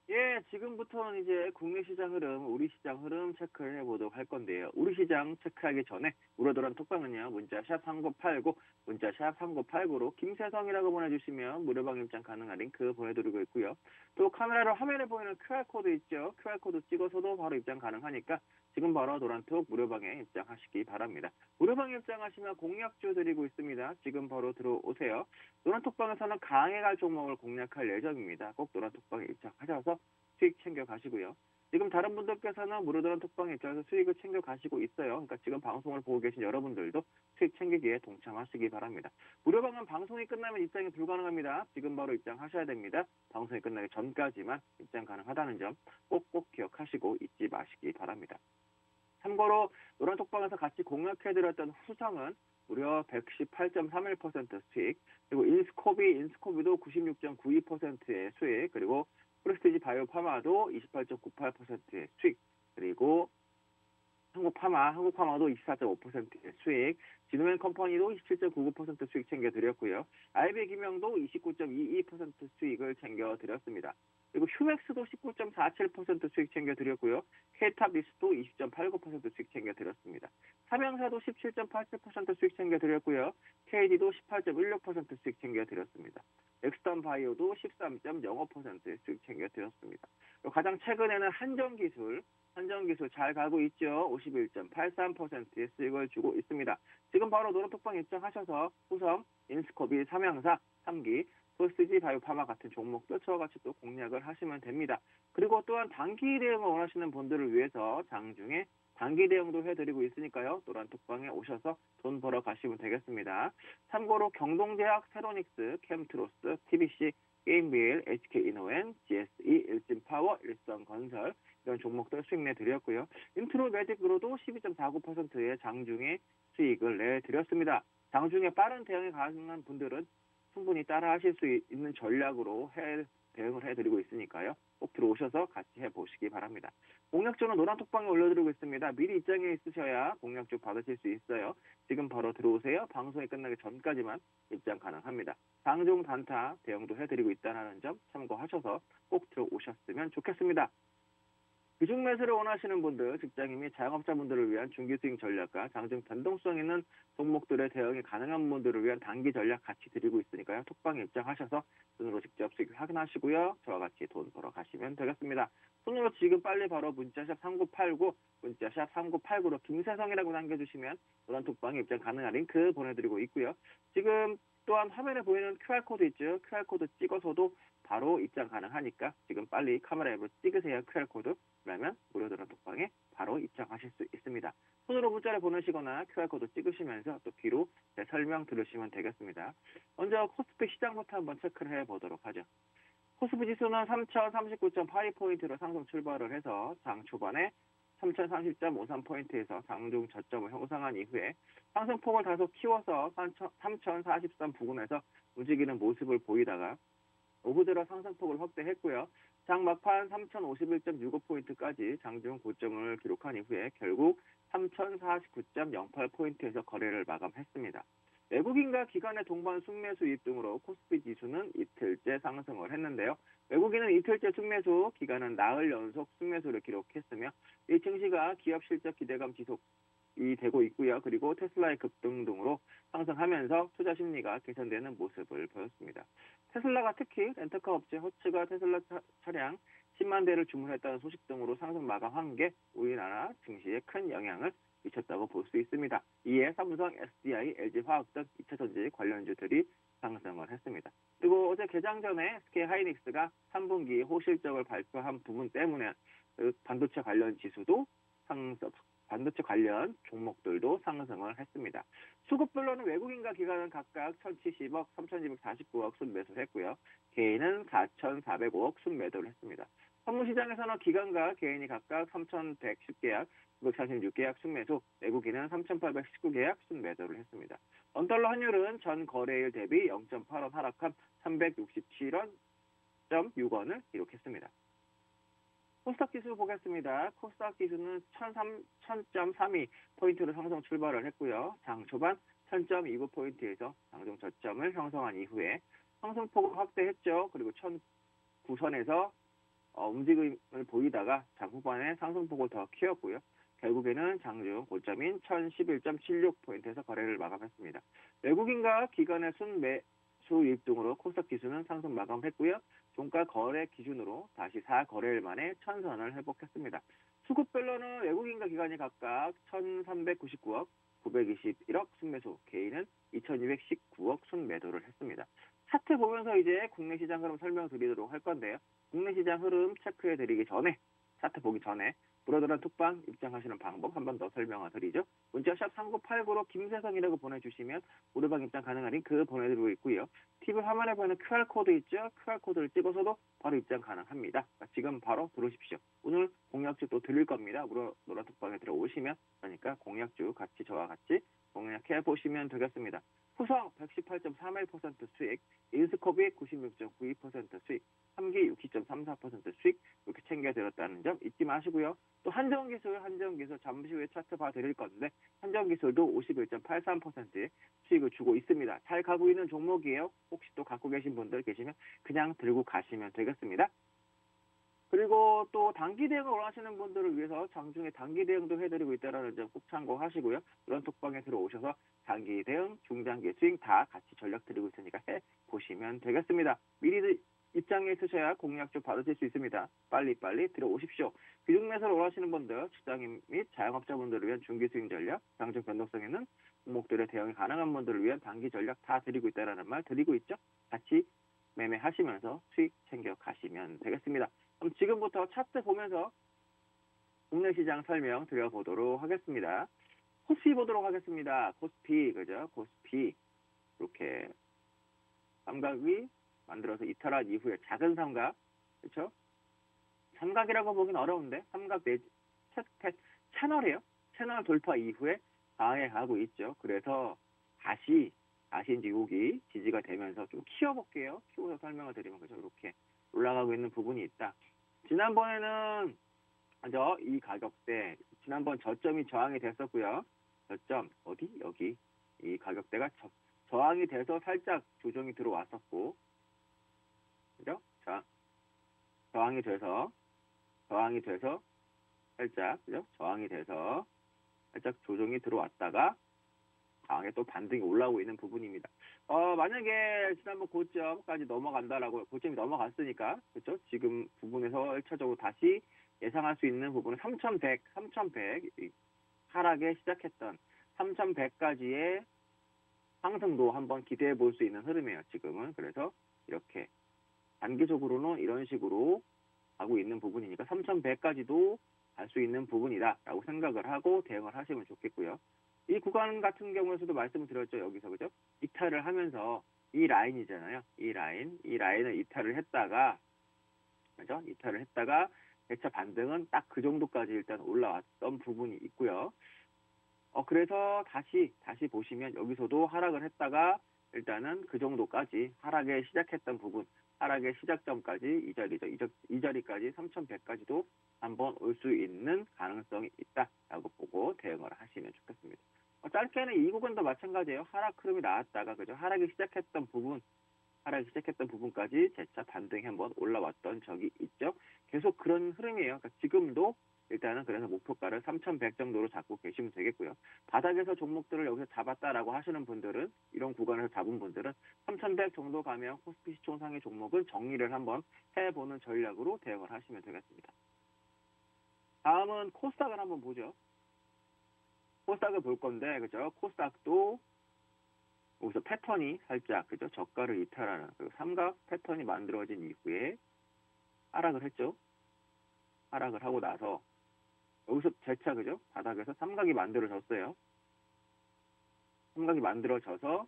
예, 지금부터는 이제 국내 시장 흐름, 우리 시장 흐름 체크를 해보도록 할 건데요. 우리 시장 체크하기 전에 우러돌아온 톡방은요. 문자 샵 3989, 문자 샵 3989로 김세성이라고 보내주시면 무료방 입장 가능한 링크 보내드리고 있고요. 또 카메라로 화면에 보이는 QR코드 있죠. QR코드 찍어서도 바로 입장 가능하니까 지금 바로 노란톡 무료방에 입장하시기 바랍니다. 무료방 입장하시면 공략주 드리고 있습니다. 지금 바로 들어오세요. 노란톡방에서는 강해갈 종목을 공략할 예정입니다. 꼭 노란톡방에 입장하셔서 수익 챙겨 가시고요. 지금 다른 분들께서는 무료드론 톡방 입장에서 수익을 챙겨 가시고 있어요. 그러니까 지금 방송을 보고 계신 여러분들도 수익 챙기기에 동참하시기 바랍니다. 무료방은 방송이 끝나면 입장이 불가능합니다. 지금 바로 입장하셔야 됩니다. 방송이 끝나기 전까지만 입장 가능하다는 점 꼭꼭 기억하시고 잊지 마시기 바랍니다. 참고로 노란톡방에서 같이 공략해드렸던 후성은 무려 118.31% 수익, 그리고 인스코비도 96.92%의 수익, 그리고 프레스티지 바이오파마도 28.98%의 수익, 그리고 한국파마도 24.5%의 수익, 진우맨 컴퍼니도 27.99% 수익 챙겨드렸고요. 아이비 기명도 29.22% 수익을 챙겨드렸습니다. 그리고 휴맥스도 19.47% 수익 챙겨드렸고요. K탑리스도 20.89% 수익 챙겨드렸습니다. 삼양사도 17.87% 수익 챙겨드렸고요. KD도 18.16% 수익 챙겨드렸습니다. 엑스턴 바이오도 13.05%의 수익 챙겨드렸습니다. 가장 최근에는 한정기술 잘 가고 있죠. 51.83%의 수익을 주고 있습니다. 지금 바로 노란톡방 입장하셔서 후성, 인스코비, 삼양사, 3기, 프레스티지 바이오파마 같은 종목들 저와 같이 또 공략을 하시면 됩니다. 그리고 또한 단기 대응을 원하시는 분들을 위해서 장중에 단기 대응도 해드리고 있으니까요. 노란톡방에 오셔서 돈 벌어 가시면 되겠습니다. 참고로 경동제약, 세로닉스, 캠트로스, TBC, 게임빌, HK이노엔, GSE, 일진파워, 일성건설 이런 종목들 수익 내드렸고요. 인트로메딕으로도 12.49%의 장중에 수익을 내드렸습니다. 장중에 빠른 대응이 가능한 분들은 충분히 따라하실 수 있는 전략으로 대응을 해드리고 있으니까요. 꼭 들어오셔서 같이 해보시기 바랍니다. 공략조는 노란톡방에 올려드리고 있습니다. 미리 입장해 있으셔야 공략조 받으실 수 있어요. 지금 바로 들어오세요. 방송이 끝나기 전까지만 입장 가능합니다. 장중 단타 대응도 해드리고 있다는 점 참고하셔서 꼭 들어오셨으면 좋겠습니다. 비중 매수를 원하시는 분들, 직장인 및 자영업자분들을 위한 중기수익 전략과 장중 변동성 있는 종목들의 대응이 가능한 분들을 위한 단기 전략 같이 드리고 있으니까요. 톡방에 입장하셔서 손으로 직접 수익 확인하시고요. 저와 같이 돈 벌어 가시면 되겠습니다. 손으로 지금 빨리 바로 문자샵 3989, 문자샵 3989로 김세성이라고 남겨주시면 노란톡방에 입장 가능한 링크 보내드리고 있고요. 지금 또한 화면에 보이는 QR코드 있죠. QR코드 찍어서도 바로 입장 가능하니까 지금 빨리 카메라 앱을 찍으세요. QR코드. 그러면 무료 노란톡방에 바로 입장하실 수 있습니다. 손으로 문자를 보내시거나 QR코드 찍으시면서 또 귀로 제 설명 들으시면 되겠습니다. 먼저 코스피 시장부터 한번 체크를 해보도록 하죠. 코스피 지수는 3039.82포인트로 상승 출발을 해서 장 초반에 3030.53포인트에서 장중 저점을 형성한 이후에 상승폭을 다소 키워서 3043 부근에서 움직이는 모습을 보이다가 오후 들어 상승폭을 확대했고요. 장 막판 3051.65포인트까지 장중 고점을 기록한 이후에 결국 3049.08포인트에서 거래를 마감했습니다. 외국인과 기관의 동반 순매수 이익 등으로 코스피 지수는 이틀째 상승을 했는데요. 외국인은 이틀째 순매수, 기관은 나흘 연속 순매수를 기록했으며 이 증시가 기업 실적 기대감 지속이 되고 있고요. 그리고 테슬라의 급등 등으로 상승하면서 투자 심리가 개선되는 모습을 보였습니다. 테슬라가 특히 렌터카 업체 허츠가 테슬라 차량 10만 대를 주문했다는 소식 등으로 상승 마감한 게 우리나라 증시에 큰 영향을 미쳤다고 볼 수 있습니다. 이에 삼성, SDI, LG화학 등 2차전지 관련주들이 상승을 했습니다. 그리고 어제 개장 전에 SK하이닉스가 3분기 호실적을 발표한 부분 때문에 반도체 관련 지수도 반도체 관련 종목들도 상승을 했습니다. 수급별로는 외국인과 기관은 각각 1,070억, 3,249억 순매수했고요. 개인은 4,405억 순매도를 했습니다. 선물시장에서는 기관과 개인이 각각 3,110계약, 946계약 순매수, 외국인은 3,819계약 순매도를 했습니다. 원달러 환율은 전 거래일 대비 0.8원 하락한 367원.6원을 기록했습니다. 코스닥 지수 보겠습니다. 코스닥 지수는 1000.32포인트로 상승 출발을 했고요. 장 초반 1000.29포인트에서 장중 저점을 형성한 이후에 상승폭을 확대했죠. 그리고 1009선에서 움직임을 보이다가 장 후반에 상승폭을 더 키웠고요. 결국에는 장중 고점인 1011.76포인트에서 거래를 마감했습니다. 외국인과 기관의 순매수 이익 등으로 코스닥 지수는 상승 마감했고요. 종가 거래 기준으로 다시 4거래일 만에 1000선을 회복했습니다. 수급별로는 외국인과 기관이 각각 1399억, 921억 순매수, 개인은 2219억 순매도를 했습니다. 차트 보면서 이제 국내 시장 흐름 설명드리도록 할 건데요. 국내 시장 흐름 체크해드리기 전에 차트 보기 전에 브로드런 톡방 입장하시는 방법 한 번 더 설명을 드리죠. 문자샵 3989로 김세성이라고 보내주시면 무료방 입장 가능한 링크 보내드리고 있고요. TV 화면에 보이는 QR코드 있죠? QR코드를 찍어서도 바로 입장 가능합니다. 지금 바로 들어오십시오. 오늘 공약주 또 드릴 겁니다. 브로드런 톡방에 들어오시면 그러니까 공약주 같이 저와 같이 공략해 보시면 되겠습니다. 후성 118.31% 수익, 인스코비 96.92% 수익, 3기 60.34% 수익 이렇게 챙겨드렸다는 점 잊지 마시고요. 또 한정기술 잠시 후에 차트 봐드릴 건데 한정기술도 51.83%의 수익을 주고 있습니다. 잘 가고 있는 종목이에요. 혹시 또 갖고 계신 분들 계시면 그냥 들고 가시면 되겠습니다. 그리고 또 단기 대응을 원하시는 분들을 위해서 장중에 단기 대응도 해드리고 있다는 점 꼭 참고하시고요. 이런 톡방에 들어오셔서 단기 대응, 중장기 스윙 다 같이 전략 드리고 있으니까 해보시면 되겠습니다. 미리 입장에 있으셔야 공략 받으실 수 있습니다. 빨리빨리 들어오십시오. 비중 매수를 원하시는 분들, 직장인 및 자영업자분들을 위한 중기 스윙 전략, 장중 변동성 있는 종목들의 대응이 가능한 분들을 위한 단기 전략 다 드리고 있다는 말 드리고 있죠. 같이 매매하시면서 수익 챙겨 가시면 되겠습니다. 그럼 지금부터 차트 보면서 국내 시장 설명 드려보도록 하겠습니다. 코스피 보도록 하겠습니다. 코스피, 그죠? 코스피. 이렇게 삼각이 만들어서 이탈한 이후에 작은 삼각, 그렇죠? 삼각이라고 보기는 어려운데 삼각 내지 채널이에요. 채널 돌파 이후에 강해가고 있죠. 그래서 다시 이제 여기 지지가 되면서 좀 키워볼게요. 키워서 설명을 드리면 그죠? 이렇게 올라가고 있는 부분이 있다. 지난번에는 먼저 이 가격대 지난번 저점이 저항이 됐었고요. 저점 어디? 여기 이 가격대가 저항이 돼서 살짝 조정이 들어왔었고, 그죠? 자, 저항이 돼서 살짝, 그죠? 저항이 돼서 살짝 조정이 들어왔다가 강하게 또 반등이 올라오고 있는 부분입니다. 만약에 지난번 고점까지 넘어간다라고, 고점이 넘어갔으니까, 그렇죠? 지금 부분에서 1차적으로 다시 예상할 수 있는 부분은 3100, 하락에 시작했던 3100까지의 상승도 한번 기대해 볼 수 있는 흐름이에요, 지금은. 그래서 이렇게 단기적으로는 이런 식으로 가고 있는 부분이니까 3100까지도 갈 수 있는 부분이다라고 생각을 하고 대응을 하시면 좋겠고요. 이 구간 같은 경우에서도 말씀을 드렸죠. 여기서 그죠? 이탈을 하면서 이 라인이잖아요. 이 라인을 이탈을 했다가, 그죠? 이탈을 했다가 대차 반등은 딱 그 정도까지 일단 올라왔던 부분이 있고요. 그래서 다시 보시면 여기서도 하락을 했다가 일단은 그 정도까지 하락에 시작했던 부분, 하락의 시작점까지 이 자리까지 3100까지도 한번 올 수 있는 가능성이 있다라고 보고 대응을 하시면 좋겠습니다. 짧게는 이 구간도 마찬가지예요. 하락 흐름이 나왔다가 그죠? 하락이 시작했던 부분까지 재차 반등이 한번 올라왔던 적이 있죠. 계속 그런 흐름이에요. 그러니까 지금도 일단은 그래서 목표가를 3100 정도로 잡고 계시면 되겠고요. 바닥에서 종목들을 여기서 잡았다라고 하시는 분들은, 이런 구간에서 잡은 분들은 3100 정도 가면 코스피 시총 상위 종목은 정리를 한번 해보는 전략으로 대응을 하시면 되겠습니다. 다음은 코스닥을 한번 보죠. 코스닥을 볼 건데, 그죠? 코스닥도 여기서 패턴이 살짝, 그죠? 저가를 이탈하는 그 삼각 패턴이 만들어진 이후에 하락을 했죠. 하락을 하고 나서 여기서 재차, 그죠? 바닥에서 삼각이 만들어졌어요. 삼각이 만들어져서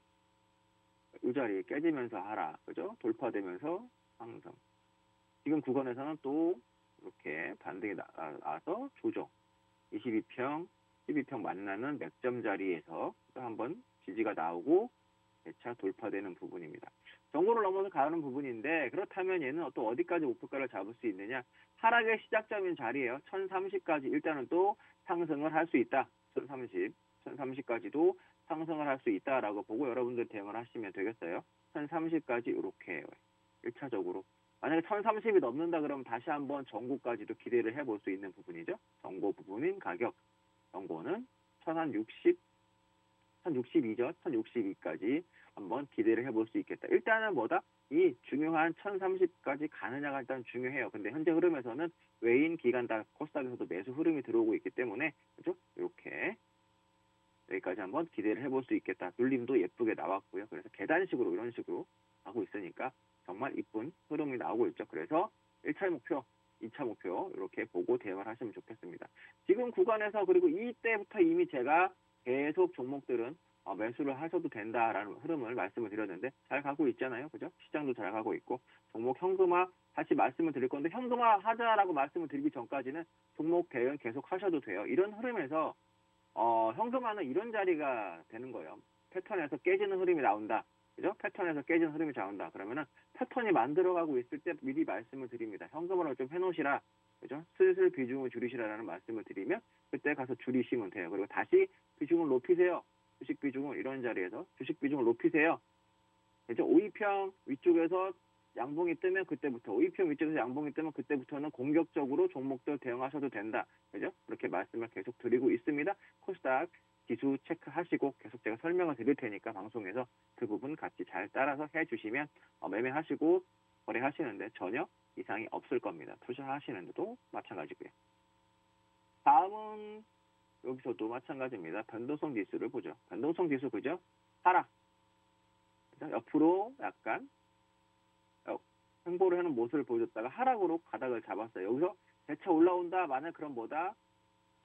이 자리에 깨지면서 하락, 그죠? 돌파되면서 상승. 지금 구간에서는 또 이렇게 반등이 나와서 조정. 12평 만나는 맥점 자리에서 또 한번 지지가 나오고 재차 돌파되는 부분입니다. 정고를 넘어서 가는 부분인데, 그렇다면 얘는 또 어디까지 목표가를 잡을 수 있느냐? 하락의 시작점인 자리예요. 1030까지 일단은 또 상승을 할 수 있다. 1030까지도 상승을 할 수 있다라고 보고 여러분들 대응을 하시면 되겠어요. 1030까지 이렇게 1차적으로. 만약에 1030이 넘는다 그러면 다시 한번 정고까지도 기대를 해볼 수 있는 부분이죠. 정고 부분인 가격. 정고는 1062죠. 1062까지 한번 기대를 해볼 수 있겠다. 일단은 이 중요한 1030까지 가느냐가 일단 중요해요. 근데 현재 흐름에서는 외인 기관 다 코스닥에서도 매수 흐름이 들어오고 있기 때문에, 그죠? 이렇게 여기까지 한번 기대를 해볼 수 있겠다. 눌림도 예쁘게 나왔고요. 그래서 계단식으로 이런 식으로 하고 있으니까 정말 이쁜 흐름이 나오고 있죠. 그래서 1차의 목표 2차 목표 이렇게 보고 대응을 하시면 좋겠습니다. 지금 구간에서 그리고 이때부터 이미 제가 계속 종목들은 매수를 하셔도 된다라는 흐름을 말씀을 드렸는데 잘 가고 있잖아요. 그죠? 시장도 잘 가고 있고 종목 현금화 다시 말씀을 드릴 건데 현금화 하자라고 말씀을 드리기 전까지는 종목 대응 계속 하셔도 돼요. 이런 흐름에서 현금화는 이런 자리가 되는 거예요. 패턴에서 깨지는 흐름이 나온다. 그죠? 패턴에서 깨지는 흐름이 나온다. 그러면은 패턴이 만들어가고 있을 때 미리 말씀을 드립니다. 현금화를 좀 해놓으시라. 그죠? 슬슬 비중을 줄이시라라는 말씀을 드리면 그때 가서 줄이시면 돼요. 그리고 다시 비중을 높이세요. 주식 비중을 이런 자리에서 주식 비중을 높이세요. 그죠? 5위평 위쪽에서 양봉이 뜨면 그때부터 5위평 위쪽에서 양봉이 뜨면 그때부터는 공격적으로 종목들 대응하셔도 된다. 그죠? 그렇게 말씀을 계속 드리고 있습니다. 코스닥 지수 체크하시고 계속 제가 설명을 드릴 테니까 방송에서 그 부분 같이 잘 따라서 해주시면 매매하시고 거래하시는데 전혀 이상이 없을 겁니다. 투자하시는데도 마찬가지고요. 다음은 여기서도 마찬가지입니다. 변동성 지수를 보죠. 변동성 지수 그죠? 하락. 그죠? 옆으로 약간 횡보를 하는 모습을 보여줬다가 하락으로 바닥을 잡았어요. 여기서 재차 올라온다. 만약 그럼 뭐다?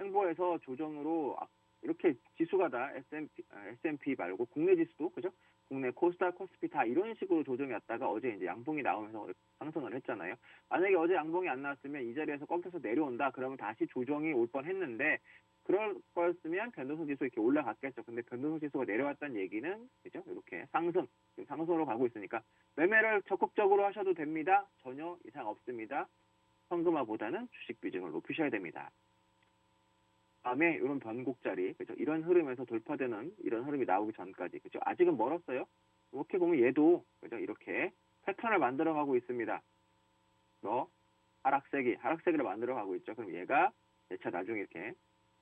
횡보해서 조정으로 이렇게 지수가 다 S&P 말고 국내 지수도 그죠? 국내 코스닥, 코스피 다 이런 식으로 조정이 왔다가 어제 이제 양봉이 나오면서 상승을 했잖아요. 만약에 어제 양봉이 안 나왔으면 이 자리에서 꺾여서 내려온다. 그러면 다시 조정이 올 뻔했는데 그럴 거였으면 변동성 지수 이렇게 올라갔겠죠. 근데 변동성 지수가 내려왔다는 얘기는 그죠? 이렇게 상승으로 가고 있으니까 매매를 적극적으로 하셔도 됩니다. 전혀 이상 없습니다. 현금화보다는 주식 비중을 높이셔야 됩니다. 다음에 이런 변곡 자리, 그죠? 이런 흐름에서 돌파되는 이런 흐름이 나오기 전까지, 그죠? 아직은 멀었어요. 이렇게 보면 얘도, 그죠? 이렇게 패턴을 만들어가고 있습니다. 하락세기를 만들어가고 있죠. 그럼 얘가 재차 나중에 이렇게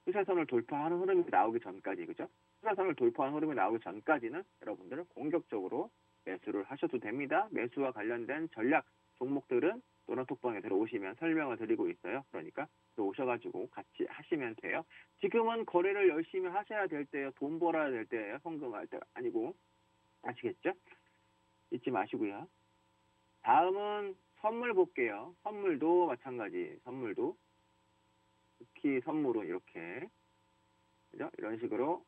추세선을 돌파하는 흐름이 나오기 전까지, 그죠? 추세선을 돌파하는 흐름이 나오기 전까지는 여러분들은 공격적으로 매수를 하셔도 됩니다. 매수와 관련된 전략 종목들은 노란톡방에 들어오시면 설명을 드리고 있어요. 그러니까 들어오셔가지고 같이 하시면 돼요. 지금은 거래를 열심히 하셔야 될 때예요. 돈 벌어야 될 때예요. 현금할 때 아니고. 아시겠죠? 잊지 마시고요. 다음은 선물 볼게요. 선물도 마찬가지. 선물도 특히 선물은 이렇게 그죠? 이런 식으로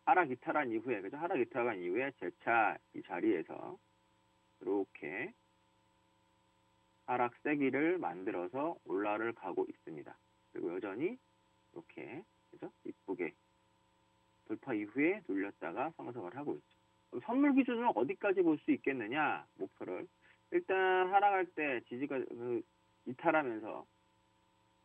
하락 이탈한 이후에 그죠? 하락 이탈한 이후에 재차 이 자리에서 이렇게 하락 세기를 만들어서 올라를 가고 있습니다. 그리고 여전히 이렇게 그죠? 이쁘게 돌파 이후에 눌렸다가 상승을 하고 있죠. 그럼 선물 기준은 어디까지 볼 수 있겠느냐? 목표를 일단 하락할 때 지지가 이탈하면서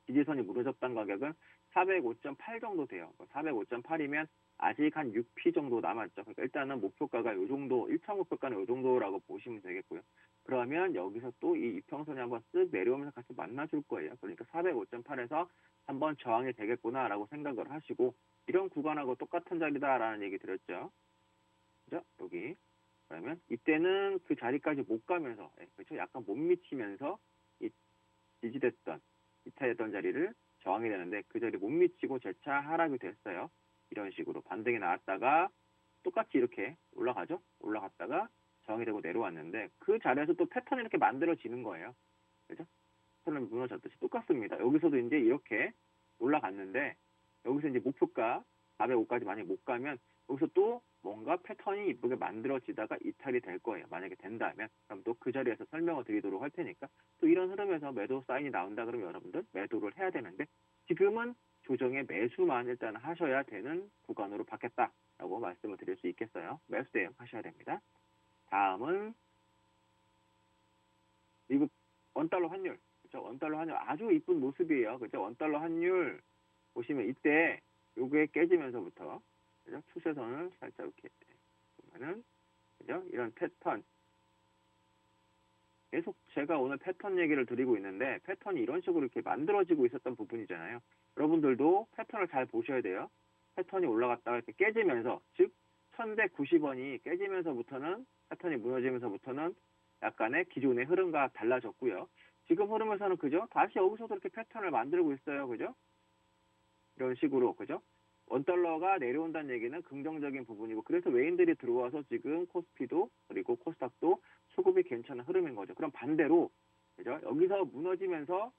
지지선이 무너졌던 가격은 405.8 정도 돼요. 405.8이면 아직 한 6P 정도 남았죠. 그러니까 일단은 목표가가 요 정도, 1차 목표가는 요 정도라고 보시면 되겠고요. 그러면 여기서 또 이 이평선이 한번 쓱 내려오면서 같이 만나줄 거예요. 그러니까 405.8에서 한번 저항이 되겠구나라고 생각을 하시고 이런 구간하고 똑같은 자리다라는 얘기 드렸죠. 그죠? 여기. 그러면 이때는 그 자리까지 못 가면서, 그렇죠? 약간 못 미치면서 이 지지됐던, 이탈했던 자리를 저항이 되는데 그 자리 못 미치고 재차 하락이 됐어요. 이런 식으로 반등이 나왔다가 똑같이 이렇게 올라가죠. 올라갔다가 저항이 되고 내려왔는데 그 자리에서 또 패턴이 이렇게 만들어지는 거예요. 그죠? 패턴은 무너졌듯이 똑같습니다. 여기서도 이제 이렇게 올라갔는데 여기서 이제 목표가 405까지 만약에 못 가면 여기서 또 뭔가 패턴이 이쁘게 만들어지다가 이탈이 될 거예요. 만약에 된다면 그럼 또 그 자리에서 설명을 드리도록 할 테니까 또 이런 흐름에서 매도 사인이 나온다 그러면 여러분들 매도를 해야 되는데 지금은 조정의 매수만 일단 하셔야 되는 구간으로 바뀌었다라고 말씀을 드릴 수 있겠어요. 매수 대응 하셔야 됩니다. 다음은 미국 원달러 환율. 그렇죠? 원달러 환율 아주 이쁜 모습이에요. 그렇죠? 원달러 환율 보시면 이때 요게 깨지면서부터 그죠? 추세선을 살짝 이렇게 보면은 그죠? 이런 패턴 계속 제가 오늘 패턴 얘기를 드리고 있는데 패턴이 이런 식으로 이렇게 만들어지고 있었던 부분이잖아요. 여러분들도 패턴을 잘 보셔야 돼요. 패턴이 올라갔다가 이렇게 깨지면서 즉 1190원이 깨지면서부터는 패턴이 무너지면서부터는 약간의 기존의 흐름과 달라졌고요. 지금 흐름에서는 그죠? 다시 여기서도 이렇게 패턴을 만들고 있어요. 그죠? 이런 식으로 그죠? 원달러가 내려온다는 얘기는 긍정적인 부분이고 그래서 외인들이 들어와서 지금 코스피도 그리고 코스닥도 수급이 괜찮은 흐름인 거죠. 그럼 반대로, 그죠? 여기서 무너지면서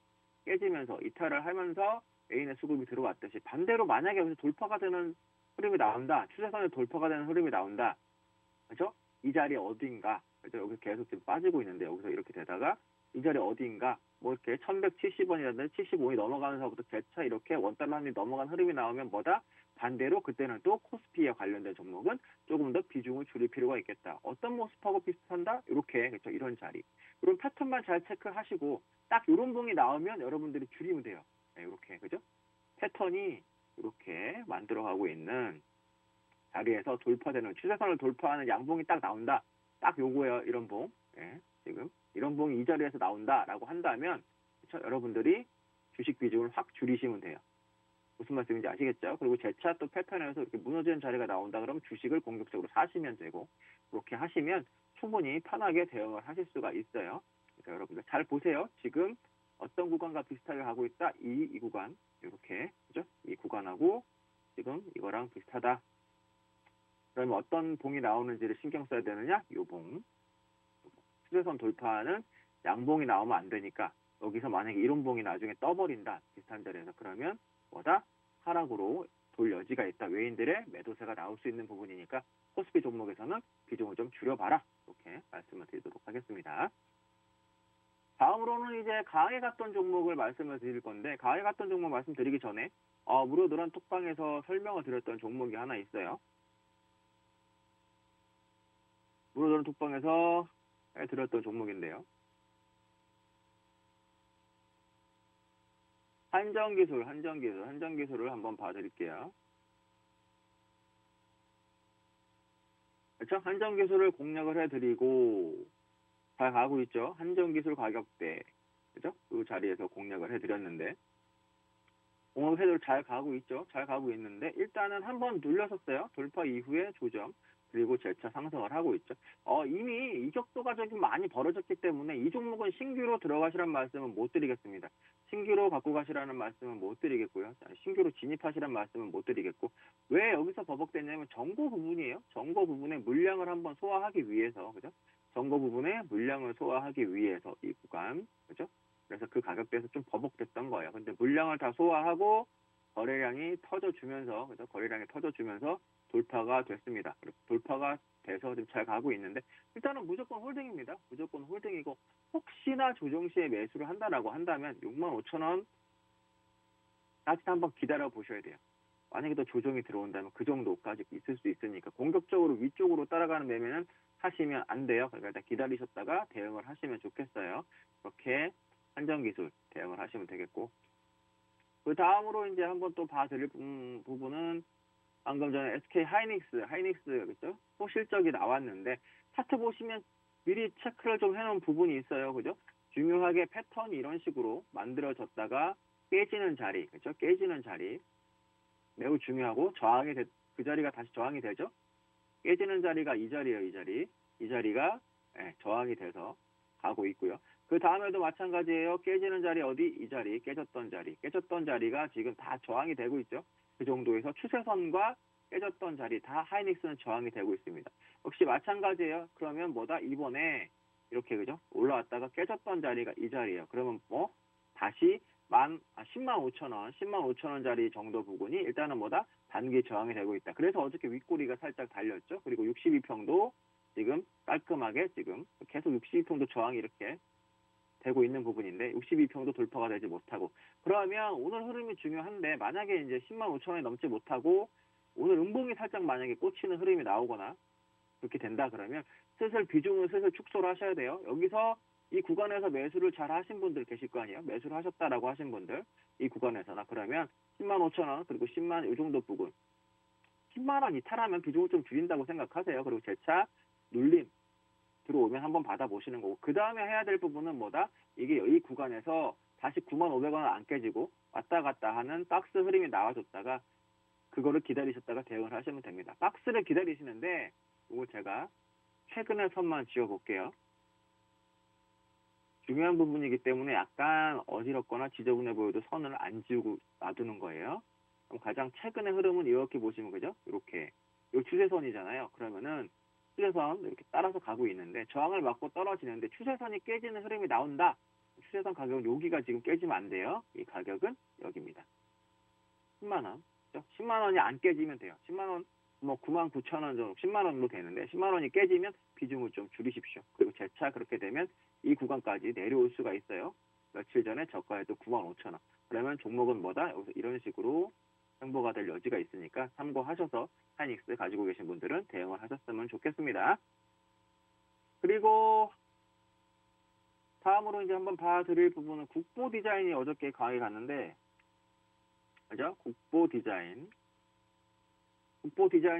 깨지면서 이탈을 하면서 A의 수급이 들어왔듯이 반대로 만약에 여기서 돌파가 되는 흐름이 나온다. 추세선에 돌파가 되는 흐름이 나온다. 그죠? 이 자리 어딘가. 그죠? 여기 계속 지금 빠지고 있는데 여기서 이렇게 되다가 이 자리 어디인가 뭐 이렇게 1170원이라든지 75원이 넘어가면서부터 재차 이렇게 원달러 한이 넘어간 흐름이 나오면 뭐다? 반대로 그때는 또 코스피에 관련된 종목은 조금 더 비중을 줄일 필요가 있겠다. 어떤 모습하고 비슷한다? 이렇게 그렇죠? 이런 자리. 이런 패턴만 잘 체크하시고 딱 이런 봉이 나오면 여러분들이 줄이면 돼요. 네, 이렇게 그죠? 패턴이 이렇게 만들어가고 있는 자리에서 돌파되는 추세선을 돌파하는 양봉이 딱 나온다. 딱 요거예요. 이런 봉. 예, 지금 이런 봉이 이 자리에서 나온다라고 한다면 그렇죠? 여러분들이 주식 비중을 확 줄이시면 돼요. 무슨 말씀인지 아시겠죠? 그리고 재차 또 패턴에서 이렇게 무너지는 자리가 나온다 그러면 주식을 공격적으로 사시면 되고 그렇게 하시면 충분히 편하게 대응을 하실 수가 있어요. 그러니까 여러분들 잘 보세요. 지금 어떤 구간과 비슷하게 가고 있다. 이 구간 이렇게 그죠? 이 구간하고 지금 이거랑 비슷하다. 그러면 어떤 봉이 나오는지를 신경 써야 되느냐? 요 봉. 추세선 돌파하는 양봉이 나오면 안 되니까 여기서 만약에 이런 봉이 나중에 떠버린다. 비슷한 자리에서 그러면 뭐다? 하락으로 돌 여지가 있다. 외인들의 매도세가 나올 수 있는 부분이니까 코스피 종목에서는 비중을 좀 줄여봐라. 이렇게 말씀을 드리도록 하겠습니다. 다음으로는 이제 강하게 갔던 종목을 말씀을 드릴 건데 강하게 갔던 종목 말씀드리기 전에 무료 노란 톡방에서 설명을 드렸던 종목이 하나 있어요. 무료 노란 톡방에서 드렸던 종목인데요. 한정기술을 한번 봐드릴게요. 그렇죠? 한정기술을 공략을 해드리고 잘 가고 있죠? 한정기술 가격대, 그죠? 그 자리에서 공략을 해드렸는데 공략해도 잘 가고 있죠? 잘 가고 있는데 일단은 한번 눌렸었어요. 돌파 이후에 조정. 그리고 재차 상승을 하고 있죠. 이미 이격도가 좀 많이 벌어졌기 때문에 이 종목은 신규로 들어가시라는 말씀은 못 드리겠습니다. 신규로 갖고 가시라는 말씀은 못 드리겠고요. 신규로 진입하시라는 말씀은 못 드리겠고 왜 여기서 버벅댔냐면 정고 부분이에요. 정고 부분의 물량을 한번 소화하기 위해서 그죠? 정고 부분의 물량을 소화하기 위해서 이 구간 그죠? 그래서 그 가격대에서 좀 버벅댔던 거예요. 근데 물량을 다 소화하고 거래량이 터져주면서 그죠? 거래량이 터져주면서 돌파가 됐습니다. 돌파가 돼서 좀 잘 가고 있는데 일단은 무조건 홀딩입니다. 무조건 홀딩이고 혹시나 조정 시에 매수를 한다라고 한다면 65,000원 까지 한번 기다려 보셔야 돼요. 만약에 또 조정이 들어온다면 그 정도까지 있을 수 있으니까 공격적으로 위쪽으로 따라가는 매매는 하시면 안 돼요. 그러니까 일단 기다리셨다가 대응을 하시면 좋겠어요. 그렇게 한정기술 대응을 하시면 되겠고 그 다음으로 이제 한번 또 봐드릴 부분은 방금 전에 SK 하이닉스 그죠? 소실적이 나왔는데 차트 보시면 미리 체크를 좀 해놓은 부분이 있어요, 그죠? 중요하게 패턴이 이런 식으로 만들어졌다가 깨지는 자리, 그죠? 깨지는 자리 매우 중요하고 그 자리가 다시 저항이 되죠? 깨지는 자리가 이 자리예요, 이 자리가 저항이 돼서 가고 있고요. 그 다음에도 마찬가지예요. 깨지는 자리 어디? 이 자리, 깨졌던 자리가 지금 다 저항이 되고 있죠. 그 정도에서 추세선과 깨졌던 자리 다 하이닉스는 저항이 되고 있습니다. 역시 마찬가지예요. 그러면 뭐다? 이번에 이렇게 그죠? 올라왔다가 깨졌던 자리가 이 자리예요. 그러면 뭐 다시 105,000원 자리 정도 부분이 일단은 뭐다? 단기 저항이 되고 있다. 그래서 어저께 윗꼬리가 살짝 달렸죠. 그리고 62평도 지금 깔끔하게 지금 계속 62평도 저항이 이렇게 되고 있는 부분인데 62평도 돌파가 되지 못하고 그러면 오늘 흐름이 중요한데 만약에 이제 105,000원이 넘지 못하고 오늘 음봉이 살짝 만약에 꽂히는 흐름이 나오거나 그렇게 된다 그러면 비중을 슬슬 축소를 하셔야 돼요. 여기서 이 구간에서 매수를 잘 하신 분들 계실 거 아니에요. 매수를 하셨다라고 하신 분들 이 구간에서나 그러면 105,000원 그리고 10만 이 정도 부분 10만원 이탈하면 비중을 좀 줄인다고 생각하세요. 그리고 재차 눌림 들어오면 한번 받아보시는 거고 그 다음에 해야 될 부분은 뭐다? 이게 이 구간에서 다시 9,500원 안 깨지고 왔다 갔다 하는 박스 흐름이 나와줬다가 그거를 기다리셨다가 대응을 하시면 됩니다. 박스를 기다리시는데 이거 제가 최근의 선만 지워볼게요. 중요한 부분이기 때문에 약간 어지럽거나 지저분해 보여도 선을 안 지우고 놔두는 거예요. 그럼 가장 최근의 흐름은 이렇게 보시면 그죠? 이렇게 이 추세선이잖아요. 그러면은 추세선 이렇게 따라서 가고 있는데 저항을 맞고 떨어지는데 추세선이 깨지는 흐름이 나온다. 추세선 가격은 여기가 지금 깨지면 안 돼요. 이 가격은 여기입니다. 10만 원. 10만 원이 안 깨지면 돼요. 10만 원, 뭐 9만 9천 원 정도, 10만 원도 되는데 10만 원이 깨지면 비중을 좀 줄이십시오. 그리고 재차 그렇게 되면 이 구간까지 내려올 수가 있어요. 며칠 전에 저가에도 9만 5천 원. 그러면 종목은 뭐다? 여기서 이런 식으로 행보가 될 여지가 있으니까 참고하셔서 하이닉스 가지고 계신 분들은 대응을 하셨으면 좋겠습니다. 그리고 다음으로 이제 한번 봐드릴 부분은 국보 디자인이 어저께 강하게 갔는데, 그죠? 국보 디자인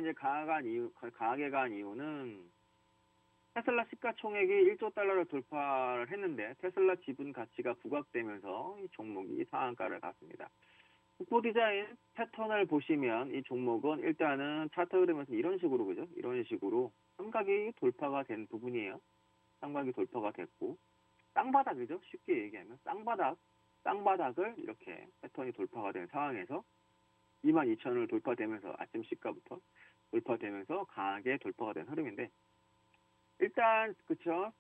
이제 강하게 간 이유는 테슬라 시가총액이 1조 달러를 돌파를 했는데 테슬라 지분 가치가 부각되면서 이 종목이 상한가를 갔습니다. 국보 디자인 패턴을 보시면 이 종목은 일단은 차트 흐름에서 이런 식으로, 그죠? 이런 식으로 삼각이 돌파가 된 부분이에요. 삼각이 돌파가 됐고 쌍바닥이죠. 쉽게 얘기하면 쌍바닥을 이렇게 패턴이 돌파가 된 상황에서 22,000원을 돌파되면서 아침 시가부터 돌파되면서 강하게 돌파가 된 흐름인데 일단 그쵸,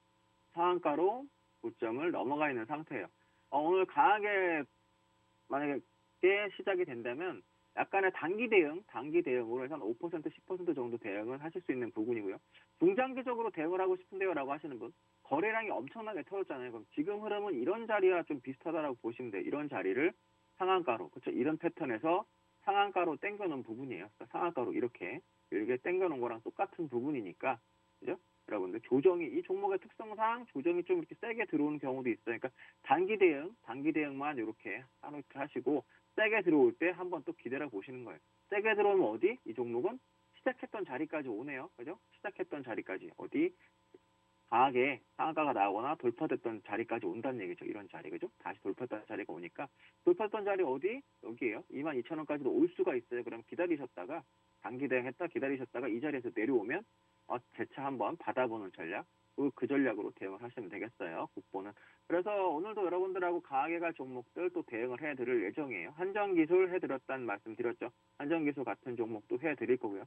상한가로 고점을 넘어가 있는 상태예요. 오늘 강하게 만약에 시작이 된다면 약간의 단기 대응으로 해서 한 5%, 10% 정도 대응을 하실 수 있는 부분이고요. 중장기적으로 대응을 하고 싶은데요 라고 하시는 분, 거래량이 엄청나게 터졌잖아요. 그럼 지금 흐름은 이런 자리와 좀 비슷하다라고 보시면 돼요. 이런 자리를 상한가로, 그렇죠? 이런 패턴에서 상한가로 당겨놓은 부분이에요. 그러니까 상한가로 이렇게 길게 당겨놓은 거랑 똑같은 부분이니까, 그죠? 여러분들 조정이, 이 종목의 특성상 조정이 좀 이렇게 세게 들어오는 경우도 있어요. 그러니까 단기 대응만 이렇게 하시고 세게 들어올 때 한번 또 기다려 보시는 거예요. 세게 들어오면 어디? 이 종목은 시작했던 자리까지 오네요. 그죠? 시작했던 자리까지 어디? 강하게 상한가가 나오거나 돌파됐던 자리까지 온다는 얘기죠. 이런 자리, 그죠? 다시 돌파했던 자리가 오니까 돌파했던 자리 어디? 여기에요. 22,000원까지도 올 수가 있어요. 그럼 기다리셨다가 단기 대응했다 기다리셨다가 이 자리에서 내려오면 재차 한번 받아보는 전략, 그 전략으로 대응을 하시면 되겠어요. 국보는. 그래서 오늘도 여러분들하고 강하게 갈 종목들 또 대응을 해드릴 예정이에요. 한정기술 해드렸다는 말씀 드렸죠. 한정기술 같은 종목도 해드릴 거고요.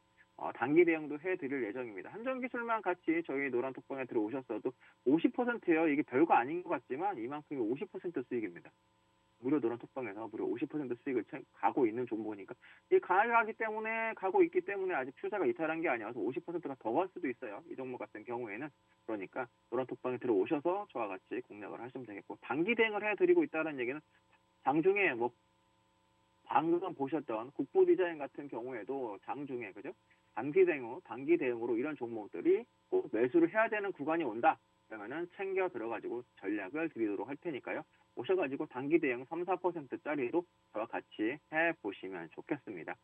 단기 대응도 해드릴 예정입니다. 한정기술만 같이 저희 노란톡방에 들어오셨어도 50%예요. 이게 별거 아닌 것 같지만 이만큼이 50% 수익입니다. 무료 노란톡방에서 무려 50% 수익을 가고 있는 종목이니까 이 가기 때문에 가고 있기 때문에 아직 추세가 이탈한 게 아니어서 50%가 더 갈 수도 있어요. 이 종목 같은 경우에는. 그러니까 노란톡방에 들어오셔서 저와 같이 공략을 하시면 되겠고, 단기 대응을 해드리고 있다는 얘기는 장중에 뭐 방금 보셨던 국보 디자인 같은 경우에도 장중에, 그죠? 단기 대응으로 이런 종목들이 꼭 매수를 해야 되는 구간이 온다. 그러면은 챙겨 들어가지고 전략을 드리도록 할 테니까요. 오셔가지고 단기 대응 3, 4%짜리로 저와 같이 해보시면 좋겠습니다.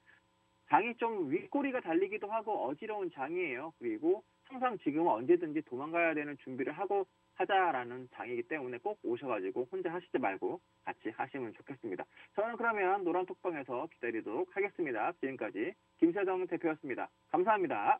장이 좀 윗꼬리가 달리기도 하고 어지러운 장이에요. 그리고 항상 지금은 언제든지 도망가야 되는 준비를 하고 하자라는 장이기 때문에 꼭 오셔가지고 혼자 하시지 말고 같이 하시면 좋겠습니다. 저는 그러면 노란톡방에서 기다리도록 하겠습니다. 지금까지 김세정 대표였습니다. 감사합니다.